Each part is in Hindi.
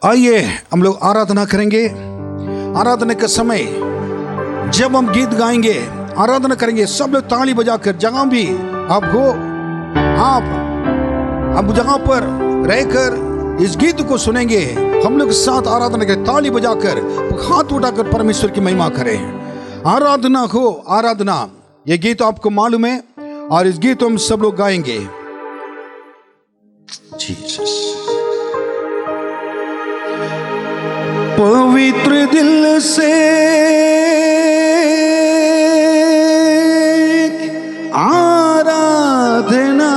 आइए हम लोग आराधना करेंगे। आराधना के समय जब हम गीत गाएंगे, आराधना करेंगे, सब लोग ताली बजाकर, जहां भी आप हो, आप जगह पर रहकर इस गीत को सुनेंगे। हम लोग साथ आराधना करें, ताली बजाकर, हाथ उठाकर परमेश्वर की महिमा करें। आराधना हो आराधना, ये गीत आपको मालूम है और इस गीत हम सब लोग गाएंगे। जीसस। पवित्र दिल से आराधना,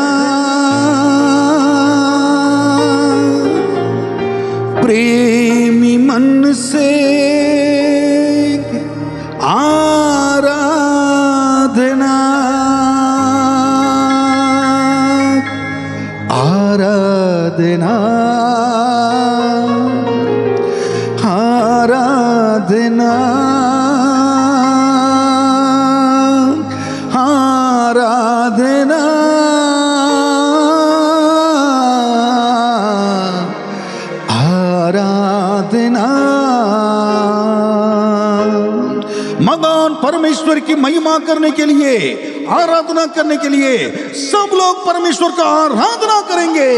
प्रेमी मन से आराधना, आराधना, आराधना, आराधना, आराधना। मगन परमेश्वर की महिमा करने के लिए, आराधना करने के लिए सब लोग परमेश्वर का आराधना करेंगे।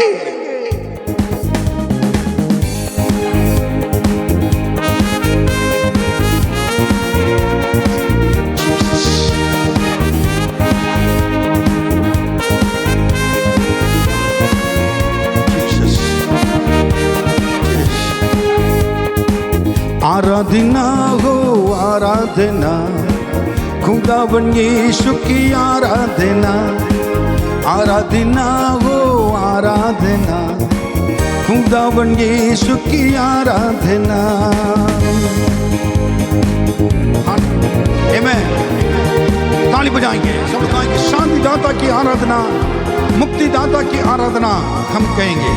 आराधना हो आराधना, खुदावन यीशु की आराधना। आराधना हो आराधना, खुदावन यीशु की आराधना। आमेन। ताली बजाएंगे, सब लोग गाएंगे। शांति दाता की आराधना, मुक्ति दाता की आराधना हम कहेंगे।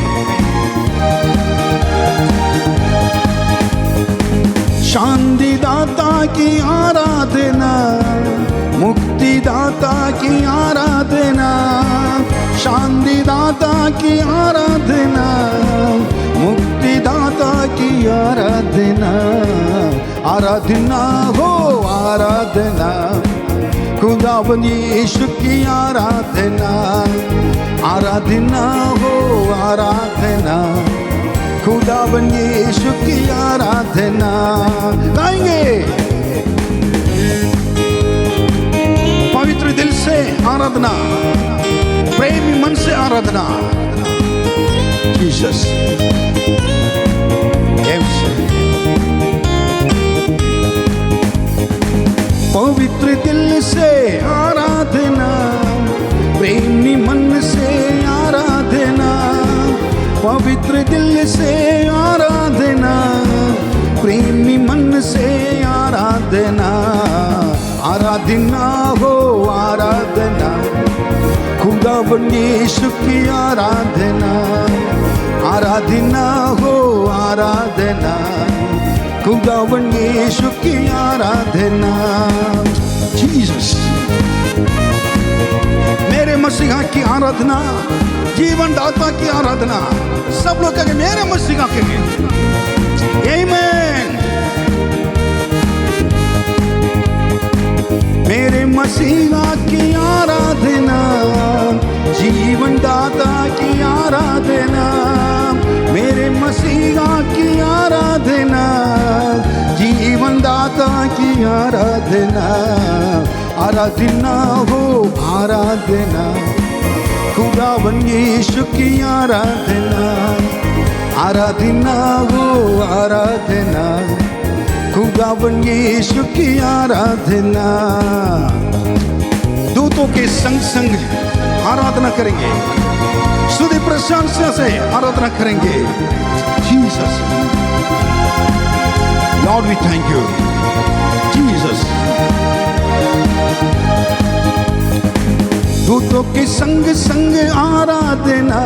शांति दाता की आराधना, मुक्ति दाता की आराधना। शांति दाता की आराधना, मुक्ति दाता की आराधना। आराधना हो आराधना, खुदावन यीशु की आराधना। आराधना हो आराधना, खुदावन यीशु की आराधना गाएंगे। पवित्र दिल से आराधना, प्रेमी मन से आराधना। जीसस। पवित्र दिल से आराधना, प्रेमी मन से आराधना। पवित्र दिल से आराधना, प्रेमी मन से आराधना। आराधना हो आराधना, खुदावन यीशु की आराधना। आराधना हो आराधना, खुदावन यीशु की आराधना। जीसस। मेरे मसीहा की आराधना, जीवन दाता की आराधना। सब लोग कहेंगे मेरे मसीहा के लिए। आमीन। मेरे मसीहा की आराधना, जीवन दाता की आराधना। मेरे मसीहा की आराधना, जीवन दाता की आराधना। आराधना हो आराधना, खुदावन यीशु की आराधना। आराधना हो आराधना, खुदावन यीशु की आराधना। दूतों के संग संग आराधना करेंगे, स्तुति प्रशंसा से आराधना करेंगे। Jesus. Lord we thank you Jesus. दूतों के संग संग आराधना,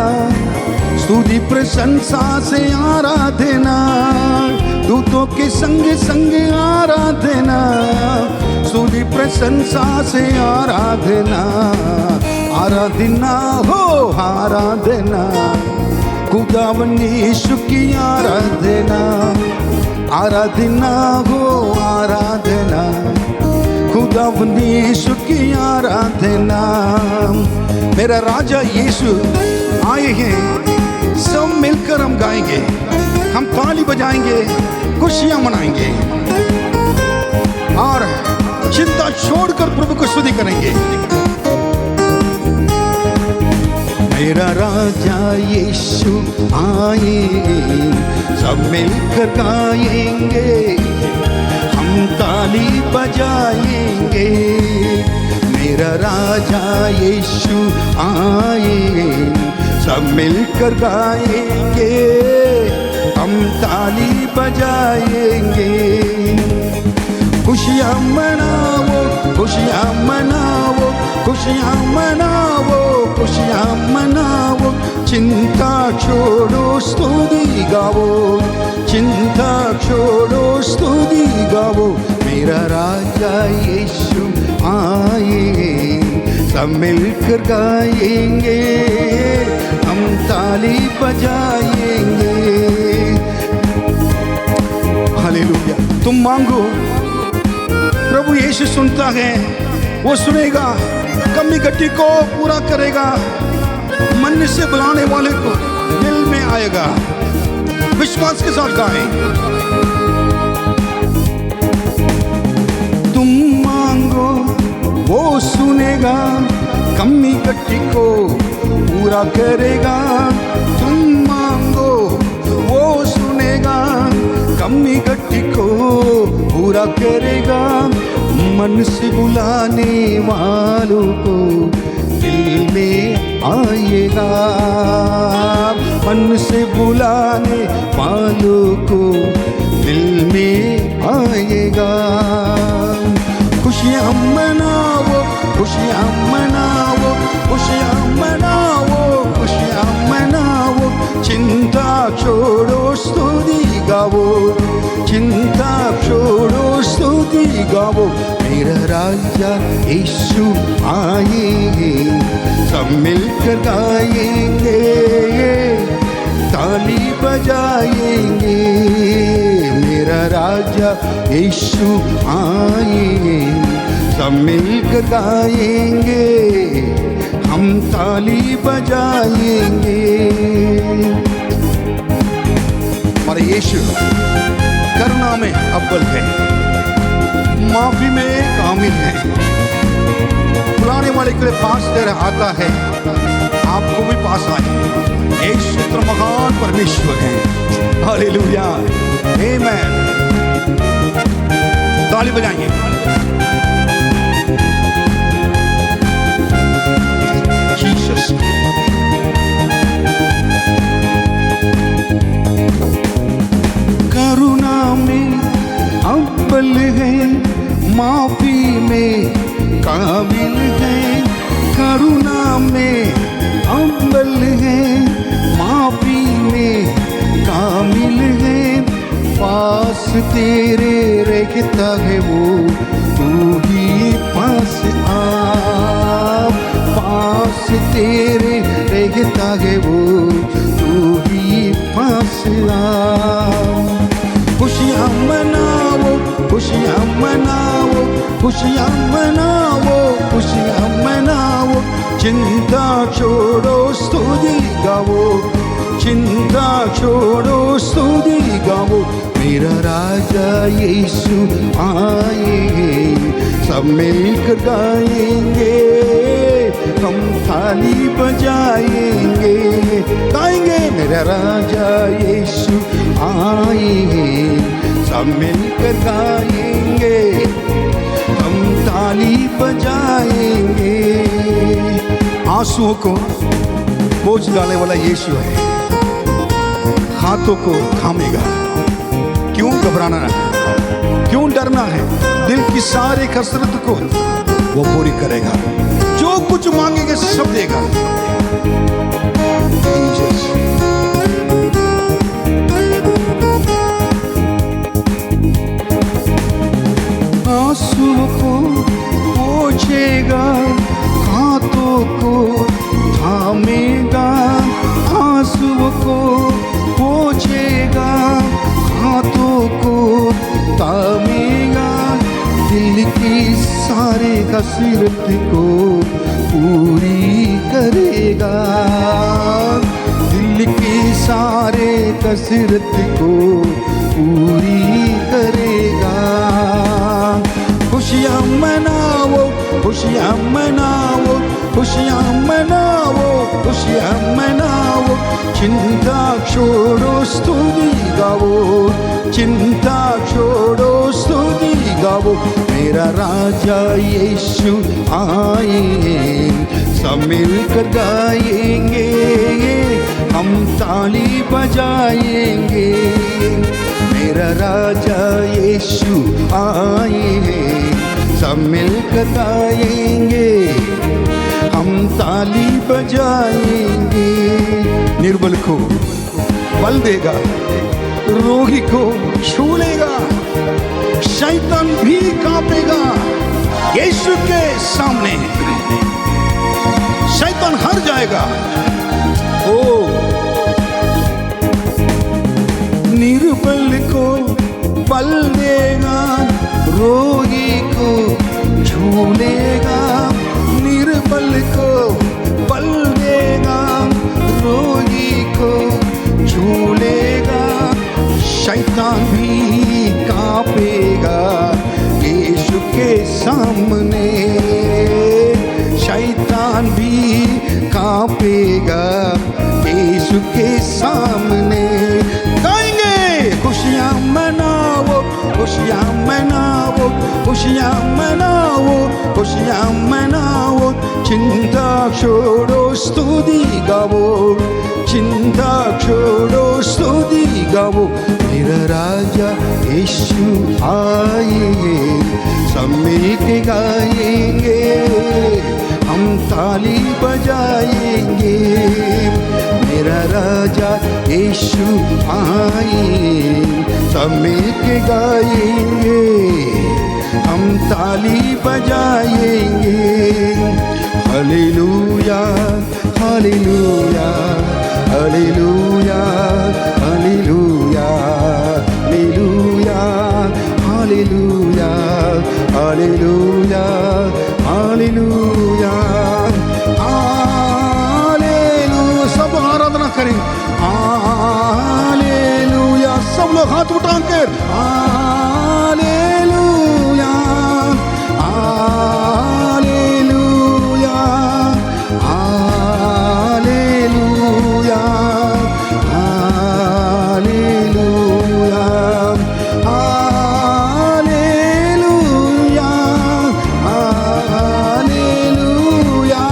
स्तुति प्रशंसा से आराधना। दूतों के संग संग आराधना, स्तुति प्रशंसा से आराधना। आराधना हो आराधना, खुदावन यीशु की आराधना, आराधना हो आराधना, खुदावन यीशु की आराधना। मेरा राजा यीशु आए हैं, सब मिलकर हम गाएंगे, हम ताली बजाएंगे, खुशियां मनाएंगे और चिंता छोड़कर प्रभु को स्तुति करेंगे। मेरा राजा यीशु आए, सब मिलकर गाएंगे, हम ताली बजाएंगे। मेरा राजा यीशु आए, सब मिलकर गाएंगे, हम ताली बजाएंगे। खुशियाँ मनाओ, खुशियाँ मनाओ, खुशियाँ मनाओ, खुशियाँ मनाओ, चिंता छोड़ो स्तुति गाओ, चिंता छोड़ो स्तुति गाओ। मेरा राजा यीशु आए, सब मिलकर गाएंगे, हम ताली बजाएंगे। हालेलुया। तुम मांगो, प्रभु यीशु सुनता है, वो सुनेगा, कमी कट्टी को पूरा करेगा, मन से बुलाने वाले को दिल में आएगा। विश्वास के साथ गाएं। तुम मांगो वो सुनेगा, कमी कट्टी को पूरा करेगा। तुम मांगो वो सुनेगा, कमी कट्टी को पूरा करेगा। मन से बुलाने वालों को दिल में आएगा, मन से बुलाने वालों को दिल में आएगा। खुशियाँ मनाओ, खुशियाँ मनाओ, खुशियाँ मनाओ, खुशियाँ मनाओ, चिंता छोड़ो स्तुति गाओ, चिंता छोड़ो स्तुति गाओ। मेरा राजा यीशु आए, सब मिलकर गाएंगे, ताली बजाएंगे। मेरा राजा यीशु आए, सब मिलकर गाएंगे, हम ताली बजाएंगे। हमारे यीशु करुणा में अव्वल है, माफी में कामिल है, बुलाने वाले के पास तेरा आता है, आपको भी पास आए। यीशु तो महान परमेश्वर है। हालेलुया, आमेन। ताली बजाएंगे। जीसस। करुणा में अव्वल है, माफी में काबिल है। करुणा में अव्वल है, माफी में कामिल है। पास तेरे रहता है वो, तू ही पास आ। पास तेरे रहता है वो, तू ही पास आ। खुशियाँ मनाओ, खुशियाँ मनाओ, खुशियाँ मनाओ, खुशियाँ मनाओ, चिंता छोड़ो स्तुति गाओ, चिंता छोड़ो स्तुति गाओ। मेरा राजा यीशु आए, सब मिलकर गाएंगे, हम थाली बजाएंगे, गाएंगे। मेरा राजा यीशु आए, सब मिलकर गाएंगे, हम ताली बजाएंगे। आंसुओं को बोझ डालने वाला यीशु है, हाथों को थामेगा। क्यों घबराना है, क्यों डरना है? दिल की सारी कसरत को वो पूरी करेगा। जो कुछ मांगेंगे सब देगा। आंसुओं को पोंछेगा, हाथों को थामेगा। आंसुओं को सारे कसरत को पूरी करेगा, दिल की सारे कसरत को पूरी करेगा। खुशियाँ मनाओ, खुशियाँ मनाओ, खुशियाँ मनाओ, खुशियाँ मनाओ, चिंता छोड़ो स्तुति गाओ, चिंता छोड़ो स्तुति गाओ। मेरा राजा यीशु आए, सब मिलकर गाएंगे, हम ताली बजाएंगे। मेरा राजा यीशु आए हैं, सब मिलकर गाएंगे, हम ताली बजाएंगे। निर्बल को बल देगा, रोगी को छू लेगा, शैतान भी कांपेगा। यीशु के सामने शैतान हार जाएगा। ओ निर्बल को बल देगा, रोगी को छू लेगा। निर्बल को बल देगा, रोगी को छू लेगा, शैतान भी कांपेगा यीशु के सामने। शैतान भी कांपेगा यीशु के सामने। खुशियाँ मनाओ, खुशियाँ मनाओ, खुशियाँ मनाओ, खुशियाँ मनाओ, चिंता छोड़ो स्तुति गाओ, चिंता छोड़ो स्तुति गाओ। मेरा राजा यीशु आए, सब मिलके गाएंगे, हम ताली बजाएंगे। मेरा राजा यीशु आए, सब मिलके गाएंगे, हम ताली बजाएंगे। Hallelujah, hallelujah, hallelujah, hallelujah, hallelujah, hallelujah, hallelujah, hallelujah, hallelujah. सब आराधना करें, हालेलुया। सब लोग हाथ उठाकर hallelujah, hallelujah, hallelujah, hallelujah, hallelujah, hallelujah, hallelujah,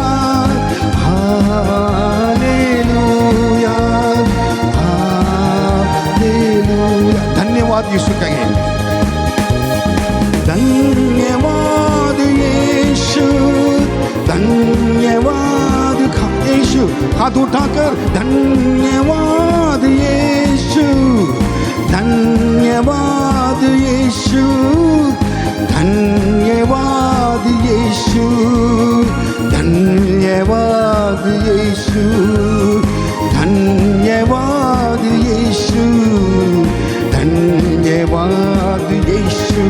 hallelujah. धन्यवाद यीशु कहें, धन्यवाद यीशु, धन्यवाद यीशु। हाथ उठाकर धन्यवाद यीशु, धन्यवाद यीशु, धन्यवाद यीशु, धन्यवाद यीशु, धन्यवाद यीशु, धन्यवाद यीशु।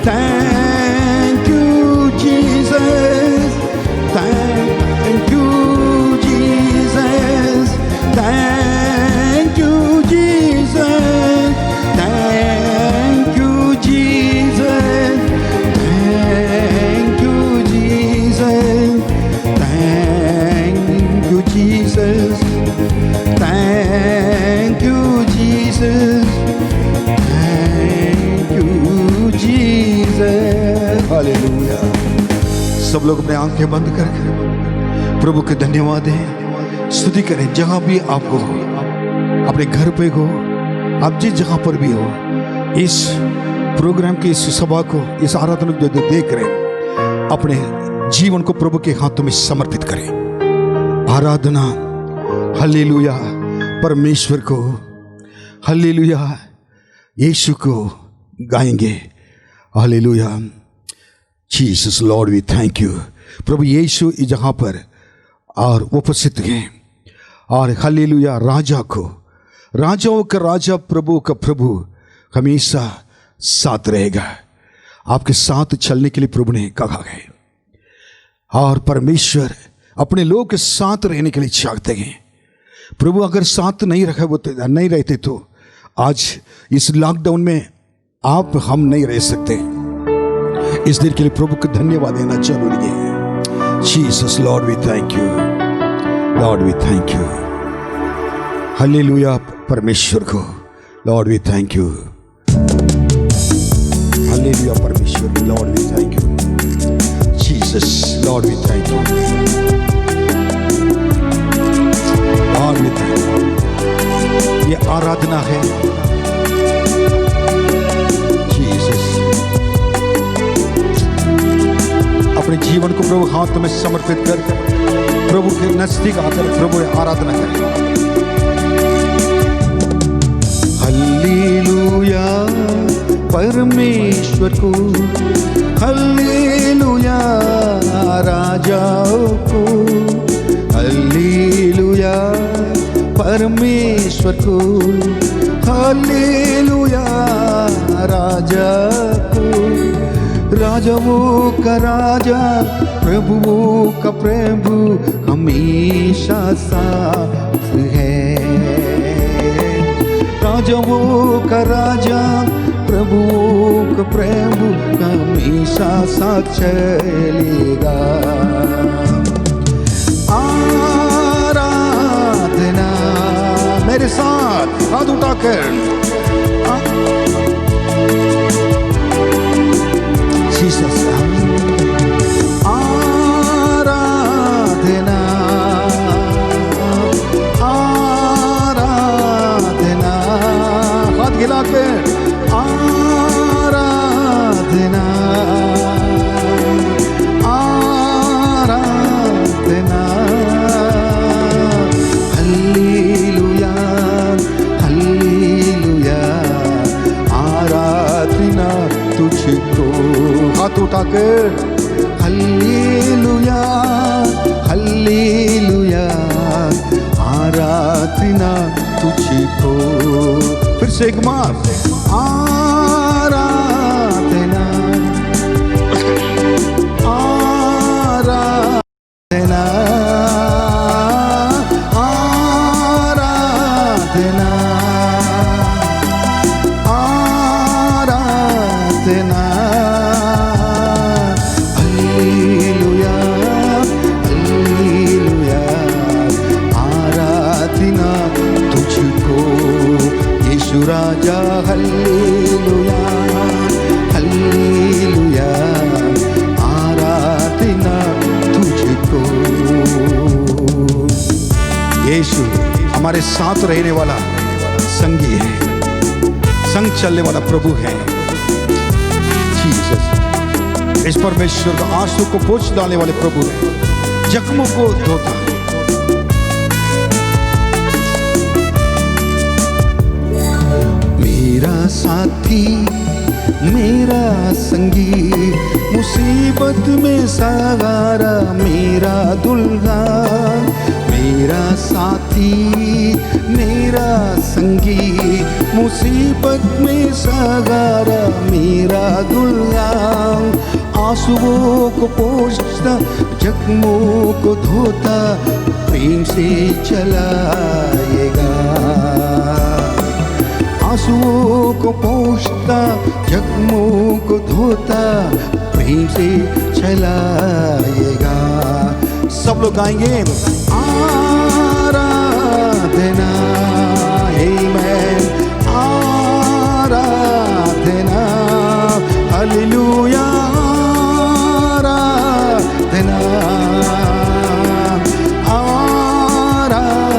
Thank you Jesus, thank you Jesus, thank you Jesus, thank you Jesus, thank you Jesus, thank you Jesus, thank you Jesus, thank you Jesus। Hallelujah. सब लोग अपने आंखें बंद करके प्रभु के धन्यवाद दें, स्तुति करें। जहां भी आप हो, अपने घर पे हो, आप जिस जगह पर भी हो, इस प्रोग्राम की, इस सभा को, इस आराधना को जो देख रहे हैं, अपने जीवन को प्रभु के हाथों में समर्पित करें। आराधना हालेलुया परमेश्वर को, हालेलुया यीशु को गाएंगे। Hallelujah Jesus Lord we thank you. प्रभु यीशु इस जगह पर और उपस्थित हैं, और हालेलुया राजा को, राजाओं का राजा, प्रभु का प्रभु हमेशा साथ रहेगा। आपके साथ चलने के लिए प्रभु ने कहा है, और परमेश्वर अपने लोग के साथ रहने के लिए चाहते हैं। प्रभु अगर साथ नहीं रहते तो आज इस लॉकडाउन में आप हम नहीं रह सकते। इस दिन के लिए प्रभु को धन्यवाद देना जरूरी है। Jesus Lord we thank you, Lord we thank you, hallelujah. परमेश्वर को Lord we thank you, hallelujah. परमेश्वर को Lord we thank you, Jesus Lord we thank you, Lord we thank you. ये आराधना है जीसस। अपने जीवन को प्रभु हाथ में समर्पित कर प्रभु के नजदीक आकर प्रभु आराधना करें। हालेलुया परमेश्वर को, हालेलुया राजाओं को, हालेलुया परमेश्वर को, हालेलुया राजा को। राजाओं का राजा, प्रभुओं का प्रभु हमेशा साथ है। राजाओं का राजा, प्रभुओं का प्रभु हमेशा साथ चलेगा। आराधना मेरे साथ हाथ उठाकर, जीसस आराधना, आराधना हाथ गिलाकर, आराधना, आराधना। हालेलुया, हालेलुया आराधना तुझको। हाथ उठाकर हालेलुया, हालेलुया आराधना तुझको। फिर से एक बार आराधना, आराधना, आराधना, आराधना। हालेलुया, हालेलुया आराधना तुझको यीशु राजा। हालेलुया, हालेलुया आराधना तुझको। यीशु हमारे साथ रहने वाला संगी है, संग चलने वाला प्रभु है। जीसस इस परमेश्वर का आंसू को पोंछ डालने वाले प्रभु है, जख्मों को धोता है। मेरा साथी, मेरा संगी, मुसीबत में सहारा, मेरा दुल्हा। मेरा साथी, मेरा संगी, मुसीबत में सहारा, मेरा दुल्हा। आंसुओं को पोंछता, जख्मों को धोता, प्रेम से चलाएगा। आंसुओं को पोंछता, जख्मों को धोता, प्रेम से चलाएगा। सब लोग गाएंगे आराधना, आमेन, आराधना, हालेलुया आराधना, आराधना।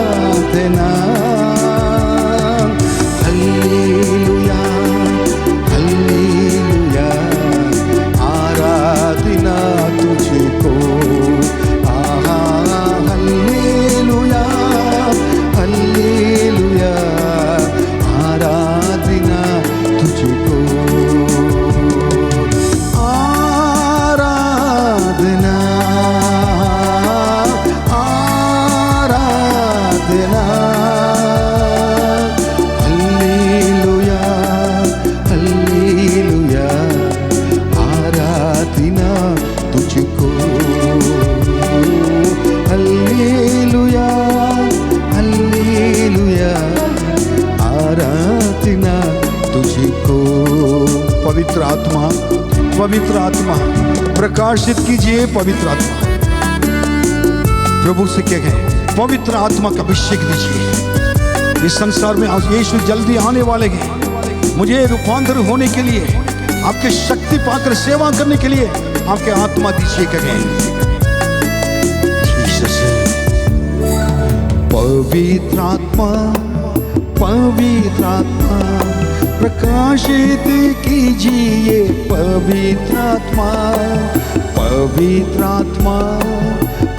हालेलुया, हालेलुया आराधना तुझको। हालेलुया, हालेलुया आराधना तुझको। आराधना, आराधना। हालेलुया, हालेलुया पवित्र आत्मा प्रकाशित कीजिए। पवित्र आत्मा प्रभु से कहें, पवित्र आत्मा का अभिषेक दीजिए। इस संसार में यीशु जल्दी आने वाले हैं। मुझे रूपांतर होने के लिए, आपके शक्ति पाकर सेवा करने के लिए आपके आत्मा दीजिए। कहें पवित्र आत्मा, पवित्र आत्मा प्रकाशित कीजिए। पवित्र आत्मा, पवित्र आत्मा,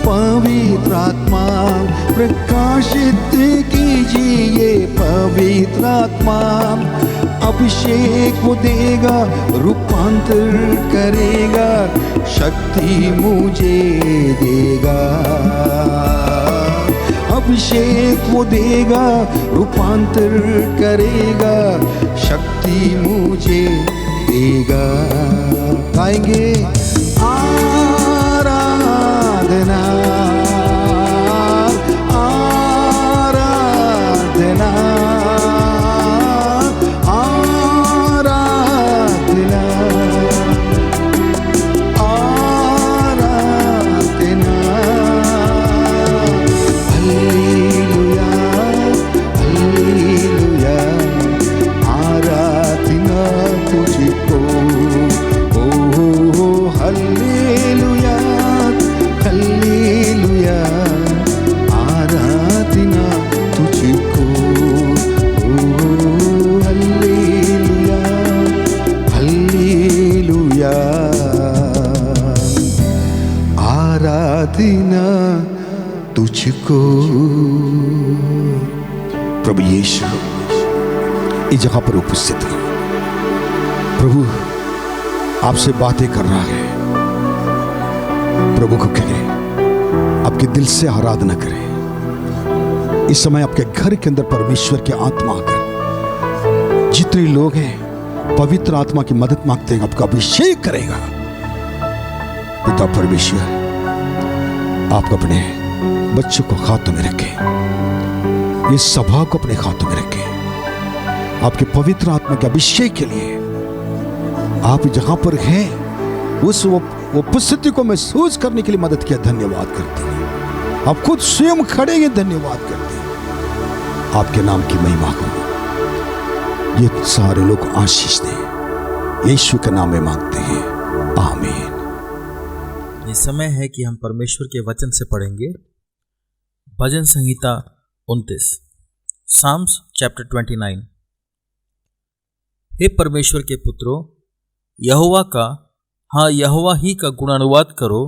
पवित्र आत्मा प्रकाशित कीजिए। पवित्र आत्मा अभिषेक वो देगा, रूपांतर करेगा, शक्ति मुझे देगा। अभिषेक वो देगा, रूपांतर करेगा, शक्ति मुझे देगा। गाएंगे आराधना, आराधना, आराधना, आराधना। हालेलुया, हालेलुया, आराधना तुझको। ओ हालेलुया, हालेलुया, आराधना तुझको। ओ हालेलुया, हालेलुया, आराधना तुझको। प्रभु यीशु इस जगह पर उपस्थित है। प्रभु आपसे बातें कर रहा है। प्रभु को कहें, आपके दिल से आराधना करें। इस समय आपके घर के अंदर परमेश्वर की आत्मा आकर, जितने लोग हैं पवित्र आत्मा की मदद मांगते हैं, आपका अभिषेक करेगा। पिता परमेश्वर, आप अपने बच्चों को हाथों में रखें, इस सभा को अपने हाथों में रखें। आपके पवित्र आत्मा के अभिषेक के लिए आप जहां पर हैं उस उपस्थिति को महसूस करने के लिए मदद किया। धन्यवाद करते हैं। आप खुद स्वयं खड़े हैं, धन्यवाद करते हैं। आपके नाम की महिमा को ये सारे लोग आशीष दें। यीशु के नाम में मांगते हैं, आमीन। ये समय है कि हम परमेश्वर के वचन से पढ़ेंगे भजन संहिता 29, साम्स चैप्टर 29। हे परमेश्वर के पुत्रों, यहोवा का, हाँ यहोवा ही का गुणानुवाद करो।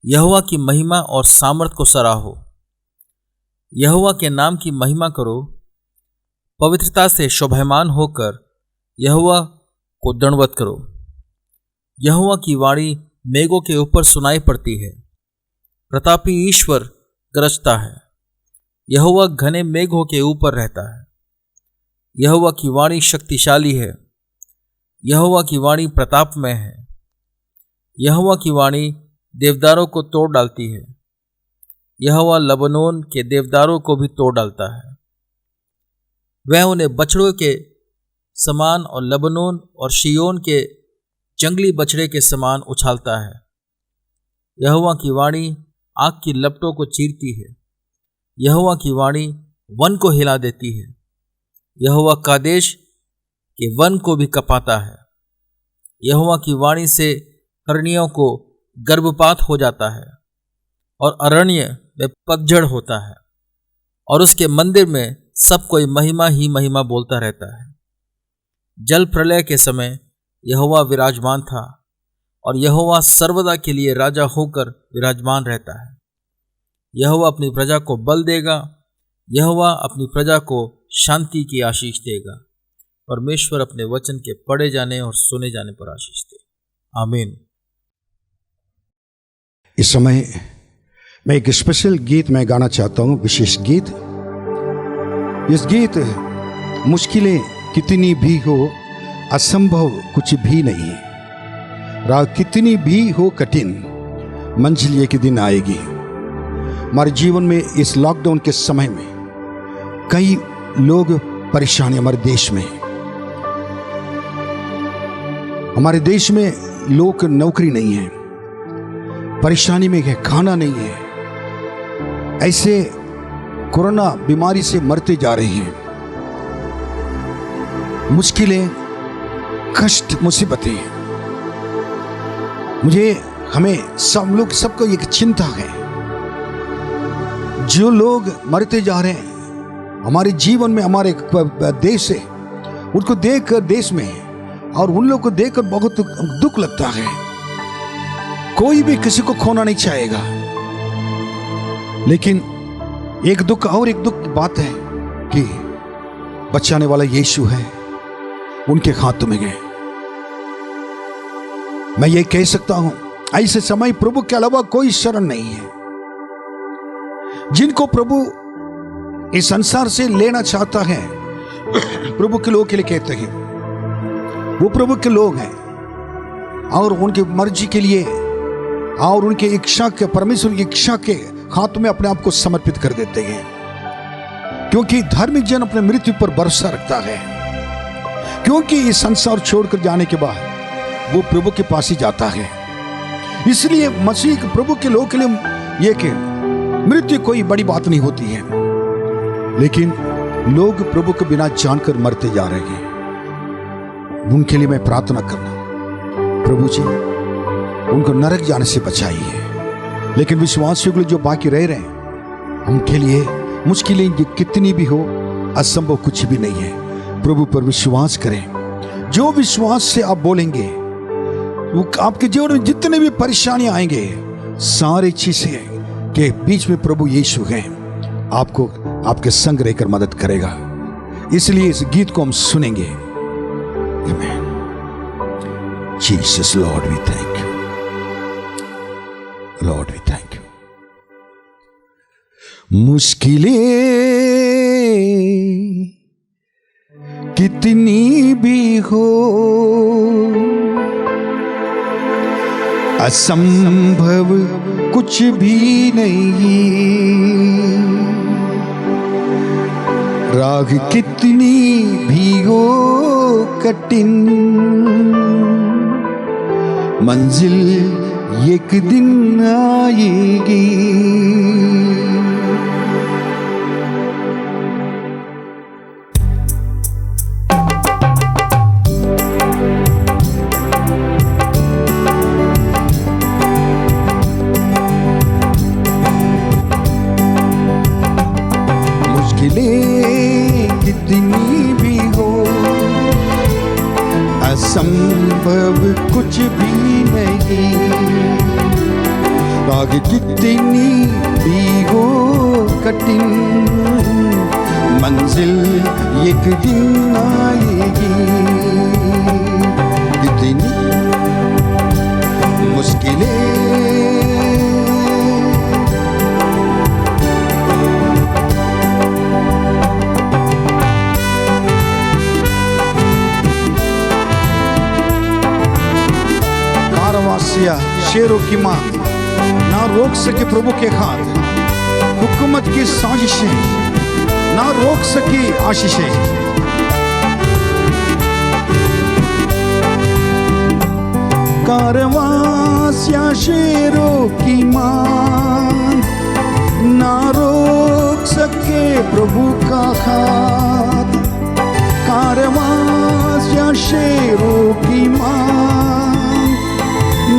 यहोवा की महिमा और सामर्थ को सराहो। यहोवा के नाम की महिमा करो। पवित्रता से शोभायमान होकर यहोवा को दंडवत करो। यहोवा की वाणी मेघों के ऊपर सुनाई पड़ती है। प्रतापी ईश्वर गरजता है। यहोवा घने मेघों के ऊपर रहता है। यहोवा की वाणी शक्तिशाली है। यहोवा की वाणी प्रताप में है। यहोवा की वाणी देवदारों को तोड़ डालती है। यहोवा लबनोन के देवदारों को भी तोड़ डालता है। वह उन्हें बछड़ों के समान और लबनोन और शियोन के जंगली बछड़े के समान उछालता है। यहोवा की वाणी आग की लपटों को चीरती है। यहोवा की वाणी वन को हिला देती है। यहोवा कादेश के वन को भी कपाता है। यहोवा की वाणी से हिरनियों को गर्भपात हो जाता है और अरण्य में पतझड़ होता है, और उसके मंदिर में सब कोई महिमा ही महिमा बोलता रहता है। जल प्रलय के समय यहोवा विराजमान था, और यहोवा सर्वदा के लिए राजा होकर विराजमान रहता है। यहोवा अपनी प्रजा को बल देगा। यहोवा अपनी प्रजा को शांति की आशीष देगा। परमेश्वर अपने वचन के पढ़े जाने और सुने जाने पर आशीष दे। आमीन। इस समय मैं एक स्पेशल गीत मैं गाना चाहता हूँ, विशेष गीत। इस गीत मुश्किलें कितनी भी हो, असंभव कुछ भी नहीं है। राह कितनी भी हो कठिन, मंजिल एक दिन आएगी। हमारे जीवन में इस लॉकडाउन के समय में कई लोग परेशानी, हमारे देश में लोगों को नौकरी नहीं है, परेशानी में है, खाना नहीं है, ऐसे कोरोना बीमारी से मरते जा रहे हैं। मुश्किलें, कष्ट, मुसीबतें, हमें सब लोग, सबको एक चिंता है। जो लोग मरते जा रहे हैं हमारे जीवन में, हमारे देश से, उनको देखकर देश में, और उन लोग को देखकर बहुत दुख लगता है। कोई भी किसी को खोना नहीं चाहेगा, लेकिन एक दुख और एक दुख बात है कि बचाने वाला यीशु है, उनके हाथों में गए। मैं ये कह सकता हूं, ऐसे समय प्रभु के अलावा कोई शरण नहीं है। जिनको प्रभु इस संसार से लेना चाहता है, प्रभु के लोग के लिए कहते हैं, वो प्रभु के लोग हैं और उनकी मर्जी के लिए और उनके इच्छा के, परमेश्वर की इच्छा के हाथों में अपने आप को समर्पित कर देते हैं। क्योंकि धार्मिक जन अपने मृत्यु पर भरोसा रखता है, क्योंकि इस संसार छोड़कर जाने के बाद वो प्रभु के पास ही जाता है। इसलिए मसीह प्रभु के लोग के लिए यह कि मृत्यु कोई बड़ी बात नहीं होती है, लेकिन लोग प्रभु के बिना जानकर मरते जा रहे हैं। उनके लिए मैं प्रार्थना करना, प्रभु जी उनको नरक जाने से बचाइए। लेकिन विश्वासियों के लिए जो बाकी रह रहे हैं, उनके लिए मुश्किलें कितनी भी हो, असंभव कुछ भी नहीं है। प्रभु पर विश्वास करें। जो विश्वास से आप बोलेंगे, वो आपके जीवन में जितने भी परेशानियां आएंगे, सारी चीजें के बीच में प्रभु यीशु हैं, आपको आपके संग रहकर मदद करेगा। इसलिए इस गीत को हम सुनेंगे। Amen. Jesus Lord we thank you, Lord we thank you. मुश्किलें कितनी भी हो, असंभव कुछ भी नहीं। राह कितनी भी हो कठिन, मंजिल एक दिन आएगी। कितनी भी हो, असंभव कुछ भी नहीं। राह कितनी भी हो कठिन, मंजिल एक दिन आएगी। कितनी मुश्किलें शेरों की मां ना रोक सके प्रभु के हाथ, हुकूमत की साजिशें ना रोक सकी आशीषें। कारवां शेरों की मां ना रोक सके प्रभु का हाथ। कारवां शेरों की मां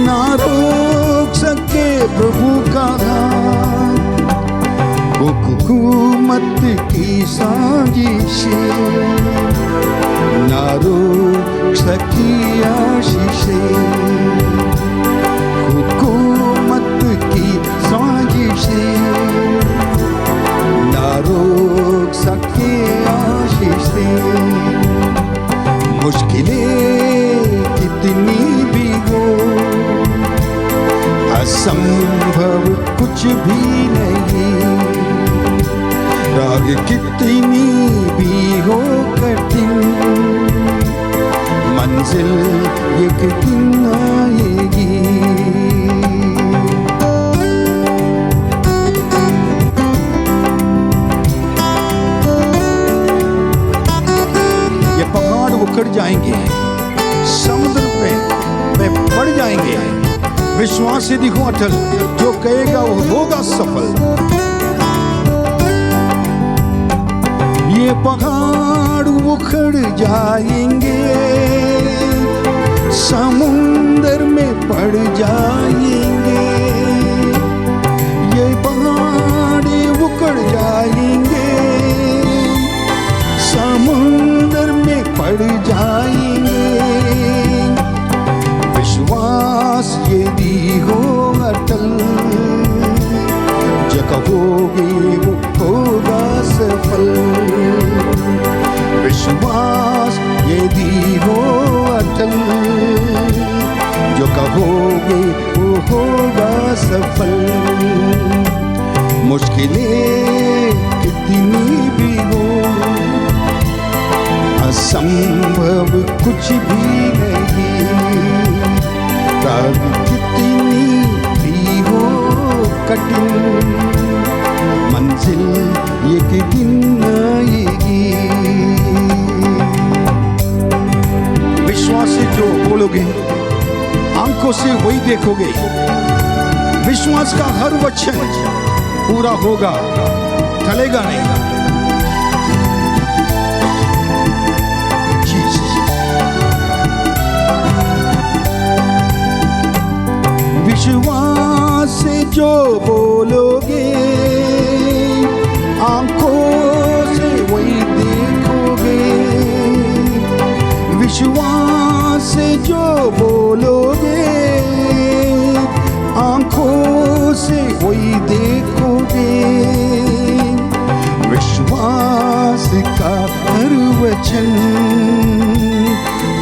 ना रोक सके प्रभु का हाथ। हुकूमत की साजिशें ना रोक सकी आशीषें। हुकूमत की साजिशें ना रोक सके आशीषें। मुश्किलें कितनी भी हो, असंभव कुछ भी नहीं। राह कितनी भी हो कठिन, मंजिल एक दिन आएगी। ये पहाड़ उखड़ जाएंगे, समुद्र पे बढ़ जाएंगे, विश्वास यदि हो अटल, जो कहेगा वो होगा सफल। ये पहाड़ उखड़ जाएंगे, समुंदर में पड़ जाएंगे। ये पहाड़ उखड़ जाएंगे, समुंदर में पड़ जाएंगे। विश्वास यदि हो अटल, जो कहोगे वो होगा सफल। विश्वास यदि हो अटल, जो कहोगे वो होगा सफल। मुश्किलें कितनी भी हो, असंभव कुछ भी नहीं। राह कितनी भी हो कठिन, मंजिल एक दिन आएगी। विश्वास से जो बोलोगे, आंखों से वही देखोगे। विश्वास का हर वचन पूरा होगा, टलेगा नहीं। विश्वास से जो बोलोगे, आंखों से वही देखोगे। विश्वास से जो बोलोगे, आंखों से वही देखोगे। विश्वास का हर वचन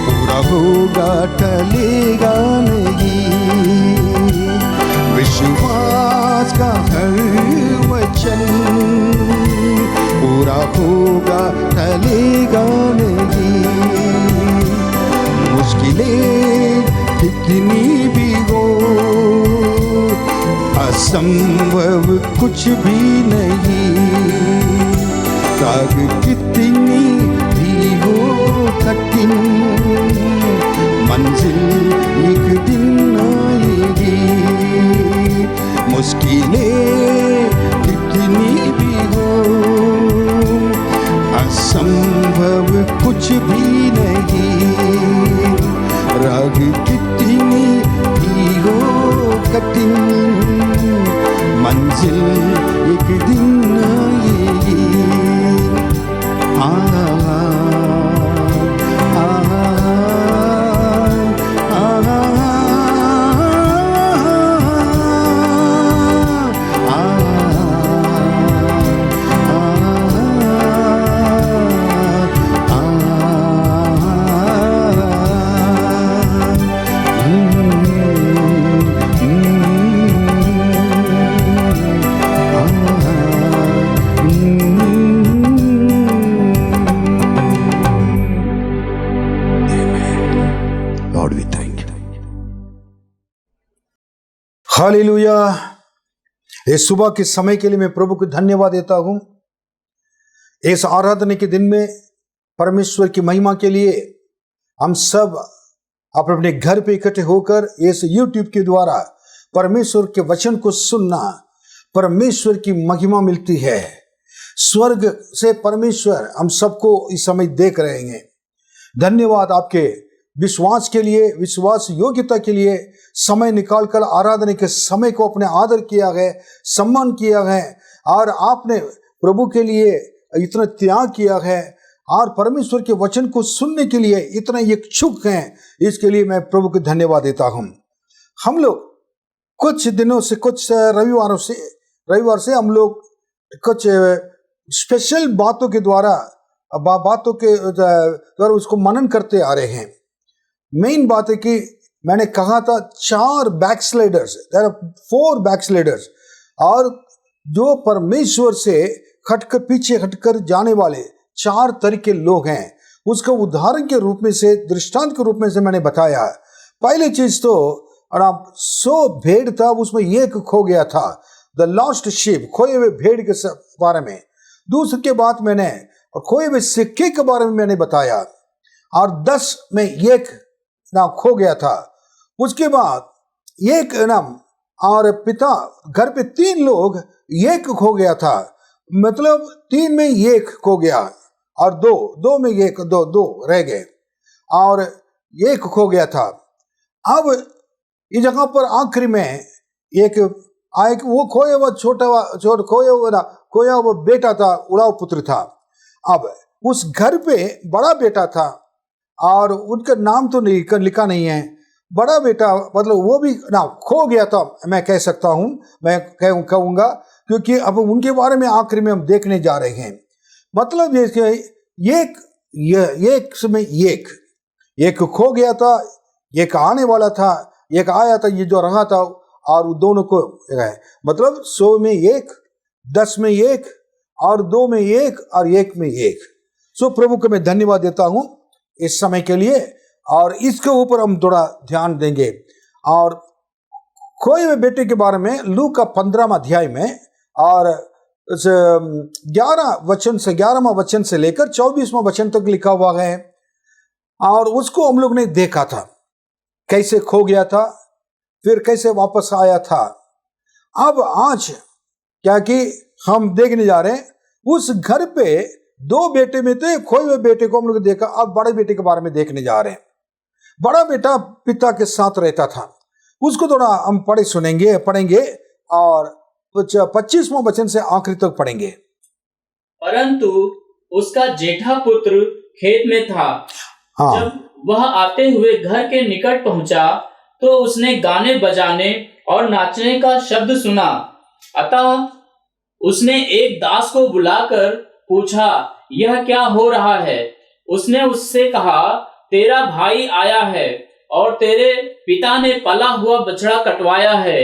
पूरा होगा, टलेगा नहीं। विश्वास का हर वचन पूरा होगा, टलेगा नहीं। मुश्किलें कितनी भी हो, असंभव कुछ भी नहीं। राह कितनी भी हो कठिन, मंजिल एक दिन आएगी। मुश्किलें कितनी भी हो, असंभव कुछ भी नहीं। राह कितनी भी हो कठिन, मंजिल एक दिन आएगी। हालेलुया। इस सुबह के समय के लिए मैं प्रभु को धन्यवाद देता हूं। इस आराधना के दिन में परमेश्वर की महिमा के लिए हम सब अपने अपने घर पे इकट्ठे होकर इस YouTube के द्वारा परमेश्वर के वचन को सुनना, परमेश्वर की महिमा मिलती है। स्वर्ग से परमेश्वर हम सबको इस समय देख रहे हैं। धन्यवाद आपके विश्वास के लिए, विश्वास योग्यता के लिए। समय निकालकर आराधना के समय को अपने आदर किया है, सम्मान किया है, और आपने प्रभु के लिए इतना त्याग किया है, और परमेश्वर के वचन को सुनने के लिए इतना इच्छुक हैं। इसके लिए मैं प्रभु को धन्यवाद देता हूं। हम लोग कुछ दिनों से, कुछ रविवार से हम लोग कुछ स्पेशल बातों के द्वारा उसको मनन करते आ रहे हैं। मेन बात है कि मैंने कहा था 4 बैकस्लाइडर्स, देयर आर 4 बैकस्लाइडर्स, और जो परमेश्वर से हटकर, पीछे हटकर जाने वाले 4 तरह के लोग हैं। उसका उदाहरण के रूप में से, दृष्टांत के रूप में से मैंने बताया। पहली चीज तो 100 भेड़ था, उसमें एक खो गया था, द लॉस्ट शीप, खोए हुए भेड़ के बारे में। दूसरे के बाद मैंने खोए हुए सिक्के के बारे में मैंने बताया, और 10 में एक खो गया था। उसके बाद एक और पिता घर पे 3 लोग, एक खो गया था, मतलब 3 में एक खो गया, और 2 में एक, 2 रह गए, और एक खो गया था। अब इस जगह पर आखिरी में एक वो खोया हुआ बेटा था, उड़ाऊ पुत्र था। अब उस घर पे बड़ा बेटा था, और उनका नाम तो नहीं लिखा नहीं है। बड़ा बेटा मतलब वो भी ना खो गया था, मैं कह सकता हूं, मैं कहूंगा, क्योंकि अब उनके बारे में आखिर में हम देखने जा रहे हैं। मतलब एक खो गया था, एक आने वाला था, एक आया था, ये जो रहा था, और दोनों को मतलब 100 में 1, 10 में 1, और 2 में 1, और 1 में 1। सो प्रभु को मैं धन्यवाद देता हूं इस समय के लिए, और इसके ऊपर हम थोड़ा ध्यान देंगे। और खोए हुए बेटे के बारे में लूका का 15वां अध्याय में, और 11वां वचन से लेकर 24वां वचन तक लिखा हुआ है। और उसको हम लोग ने देखा था, कैसे खो गया था, फिर कैसे वापस आया था। अब आज क्या कि हम देखने जा रहे हैं, उस घर पे 2 बेटे में थे, खोए हुए बेटे को हम लोग देखा। अब बड़े बेटे के बारे में देखने जा रहे हैं। बड़ा बेटा पिता के साथ रहता था, उसको थोड़ा हम पढ़ेंगे, और 25वां वचन से आखिरी तक पढ़ेंगे। परंतु उसका जेठा पुत्र खेत में था। हाँ। जब वह आते हुए घर के निकट पहुंचा, तो उसने गाने बजाने और नाचने का शब्द सुना। अतः उसने एक दास को बुलाकर पूछा, यह क्या हो रहा है? उसने उससे कहा, तेरा भाई आया है, और तेरे पिता ने पला हुआ बछड़ा कटवाया है,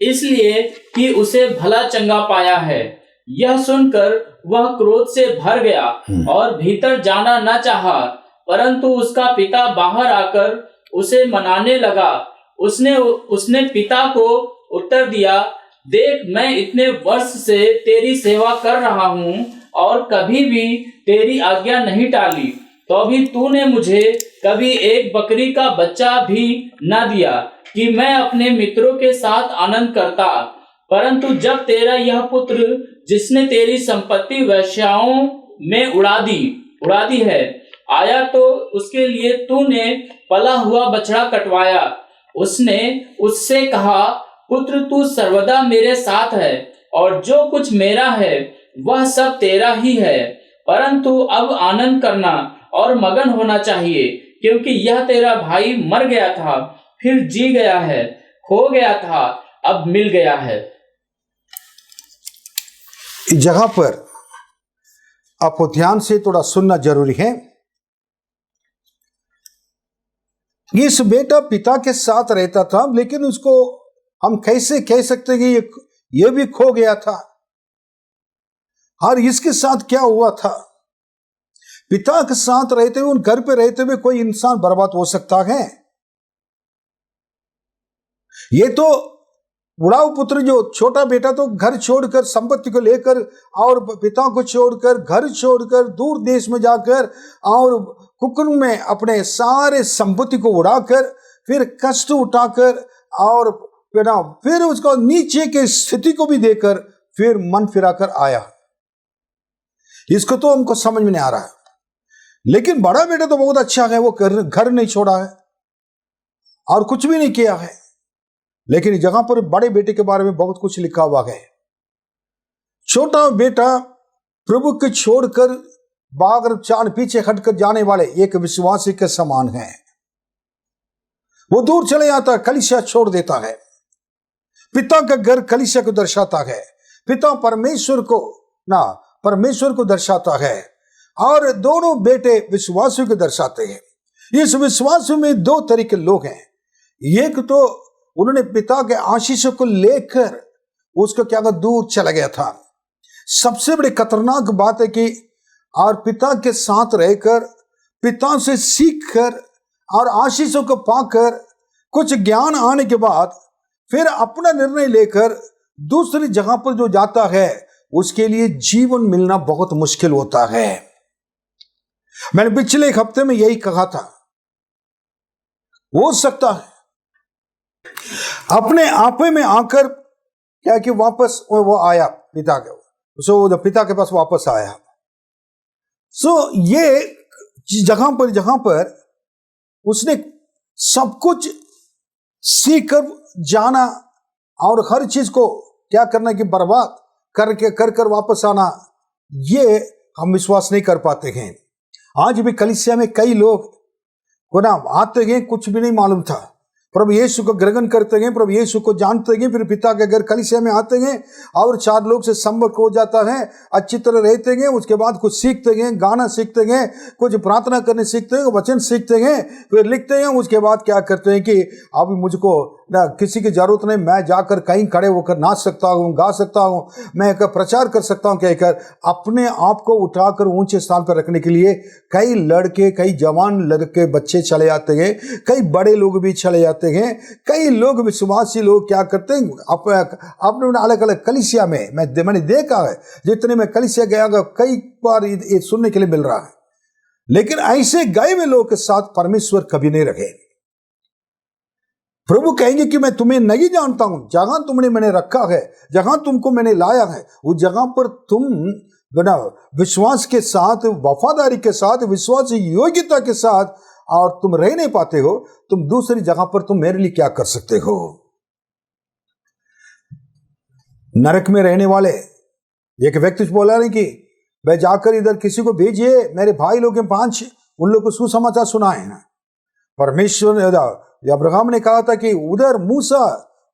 इसलिए कि उसे भला चंगा पाया है। यह सुनकर वह क्रोध से भर गया और भीतर जाना न चाहा, परंतु उसका पिता बाहर आकर उसे मनाने लगा। उसने पिता को उत्तर दिया, देख, मैं इतने वर्ष से तेरी सेवा कर रहा हूँ और कभी भी तेरी आज्ञा नहीं टाली, तो भी तूने मुझे कभी एक बकरी का बच्चा भी न दिया कि मैं अपने मित्रों के साथ आनंद करता। परंतु जब तेरा यह पुत्र, जिसने तेरी संपत्ति वेश्याओं में उड़ा दी है, आया, तो उसके लिए तूने पला हुआ बछड़ा कटवाया। उसने उससे कहा, पुत्र, तू सर्वदा मेरे साथ है, और जो कुछ मेरा है वह सब तेरा ही है। परंतु अब आनंद करना और मगन होना चाहिए, क्योंकि यह तेरा भाई मर गया था, फिर जी गया है, खो गया था, अब मिल गया है। इस जगह पर आपको ध्यान से थोड़ा सुनना जरूरी है। इस बेटा पिता के साथ रहता था, लेकिन उसको हम कैसे कह सकते हैं कि ये भी खो गया था। और इसके साथ क्या हुआ था? पिता के साथ रहते हुए, उन घर पे रहते हुए कोई इंसान बर्बाद हो सकता है? ये तो उड़ाऊ पुत्र, जो छोटा बेटा, तो घर छोड़कर, संपत्ति को लेकर और पिता को छोड़कर, घर छोड़कर, दूर देश में जाकर और कुकुर में अपने सारे संपत्ति को उड़ाकर, फिर कष्ट उठाकर, और फिर उसको नीचे की स्थिति को भी देकर फिर मन फिराकर आया। इसको तो हमको समझ में नहीं आ रहा है। लेकिन बड़ा बेटा तो बहुत अच्छा है, वो घर नहीं छोड़ा है और कुछ भी नहीं किया है। लेकिन इस जगह पर बड़े बेटे के बारे में बहुत कुछ लिखा हुआ है। छोटा बेटा प्रभु को छोड़कर बागर चांद पीछे हटकर जाने वाले एक विश्वासी के समान है। वो दूर चले जाता, कलीसिया छोड़ देता है। पिता का घर कलीसिया को दर्शाता है। पिता परमेश्वर को दर्शाता है, और दोनों बेटे विश्वासियों को दर्शाते हैं। इस विश्वासियों में 2 तरह के लोग हैं। एक तो उन्होंने पिता के आशीषों को लेकर उसको क्या दूर चला गया था। सबसे बड़ी खतरनाक बात है कि और पिता के साथ रहकर, पिता से सीखकर और आशीषों को पाकर, कुछ ज्ञान आने के बाद फिर अपना निर्णय लेकर दूसरी जगह पर जो जाता है, उसके लिए जीवन मिलना बहुत मुश्किल होता है। मैंने पिछले एक हफ्ते में यही कहा था। हो सकता है अपने आपे में आकर क्या कि वापस वो आया पिता के, सो पिता के पास वापस आया। सो ये जगह पर उसने सब कुछ सीख कर जाना और हर चीज को क्या करना कि बर्बाद कर वापस आना, ये हम विश्वास नहीं कर पाते हैं। आज भी कलीसिया में कई लोग को ना आते हैं, कुछ भी नहीं मालूम था, प्रभु यीशु को ग्रहण करते हैं, प्रभु यीशु को जानते हैं, फिर पिता के घर कलीसिया में आते हैं और 4 लोग से संपर्क हो जाता है, अच्छी तरह रहते हैं, उसके बाद कुछ सीखते हैं, गाना सीखते हैं, कुछ प्रार्थना करने सीखते हैं, वचन सीखते हैं, फिर लिखते हैं। उसके बाद क्या करते हैं कि अब मुझको ना किसी की जरूरत नहीं, मैं जाकर कहीं खड़े होकर नाच सकता हूँ, गा सकता हूँ, मैं प्रचार कर सकता हूँ कहकर अपने आप को उठाकर ऊंचे स्थान पर रखने के लिए कई लड़के, कई जवान लड़के बच्चे चले जाते हैं, कई बड़े लोग भी चले जाते हैं, कई लोग विश्वासी लोग क्या करते हैं अपने अलग अलग कलीसिया में, मैंने देखा है, जितने में कलीसिया गया कई बार ये सुनने के लिए मिल रहा है। लेकिन ऐसे गए हुए लोग के साथ परमेश्वर कभी नहीं रखे। प्रभु कहेंगे कि मैं तुम्हें नहीं जानता हूं, जहां तुमने मैंने रखा है, जहां तुमको मैंने लाया है, उस जगह पर तुम बिना विश्वास के साथ, वफादारी के साथ, विश्वास योग्यता के साथ और तुम रह नहीं पाते हो, तुम दूसरी जगह पर तुम मेरे लिए क्या कर सकते हो। नरक में रहने वाले एक व्यक्ति बोला नहीं कि मैं जाकर इधर किसी को भेजिए, मेरे भाई लोग हैं 5, उन लोग को सुसमाचार सुनाए। परमेश्वर ने, अब्राहम ने कहा था कि उधर मूसा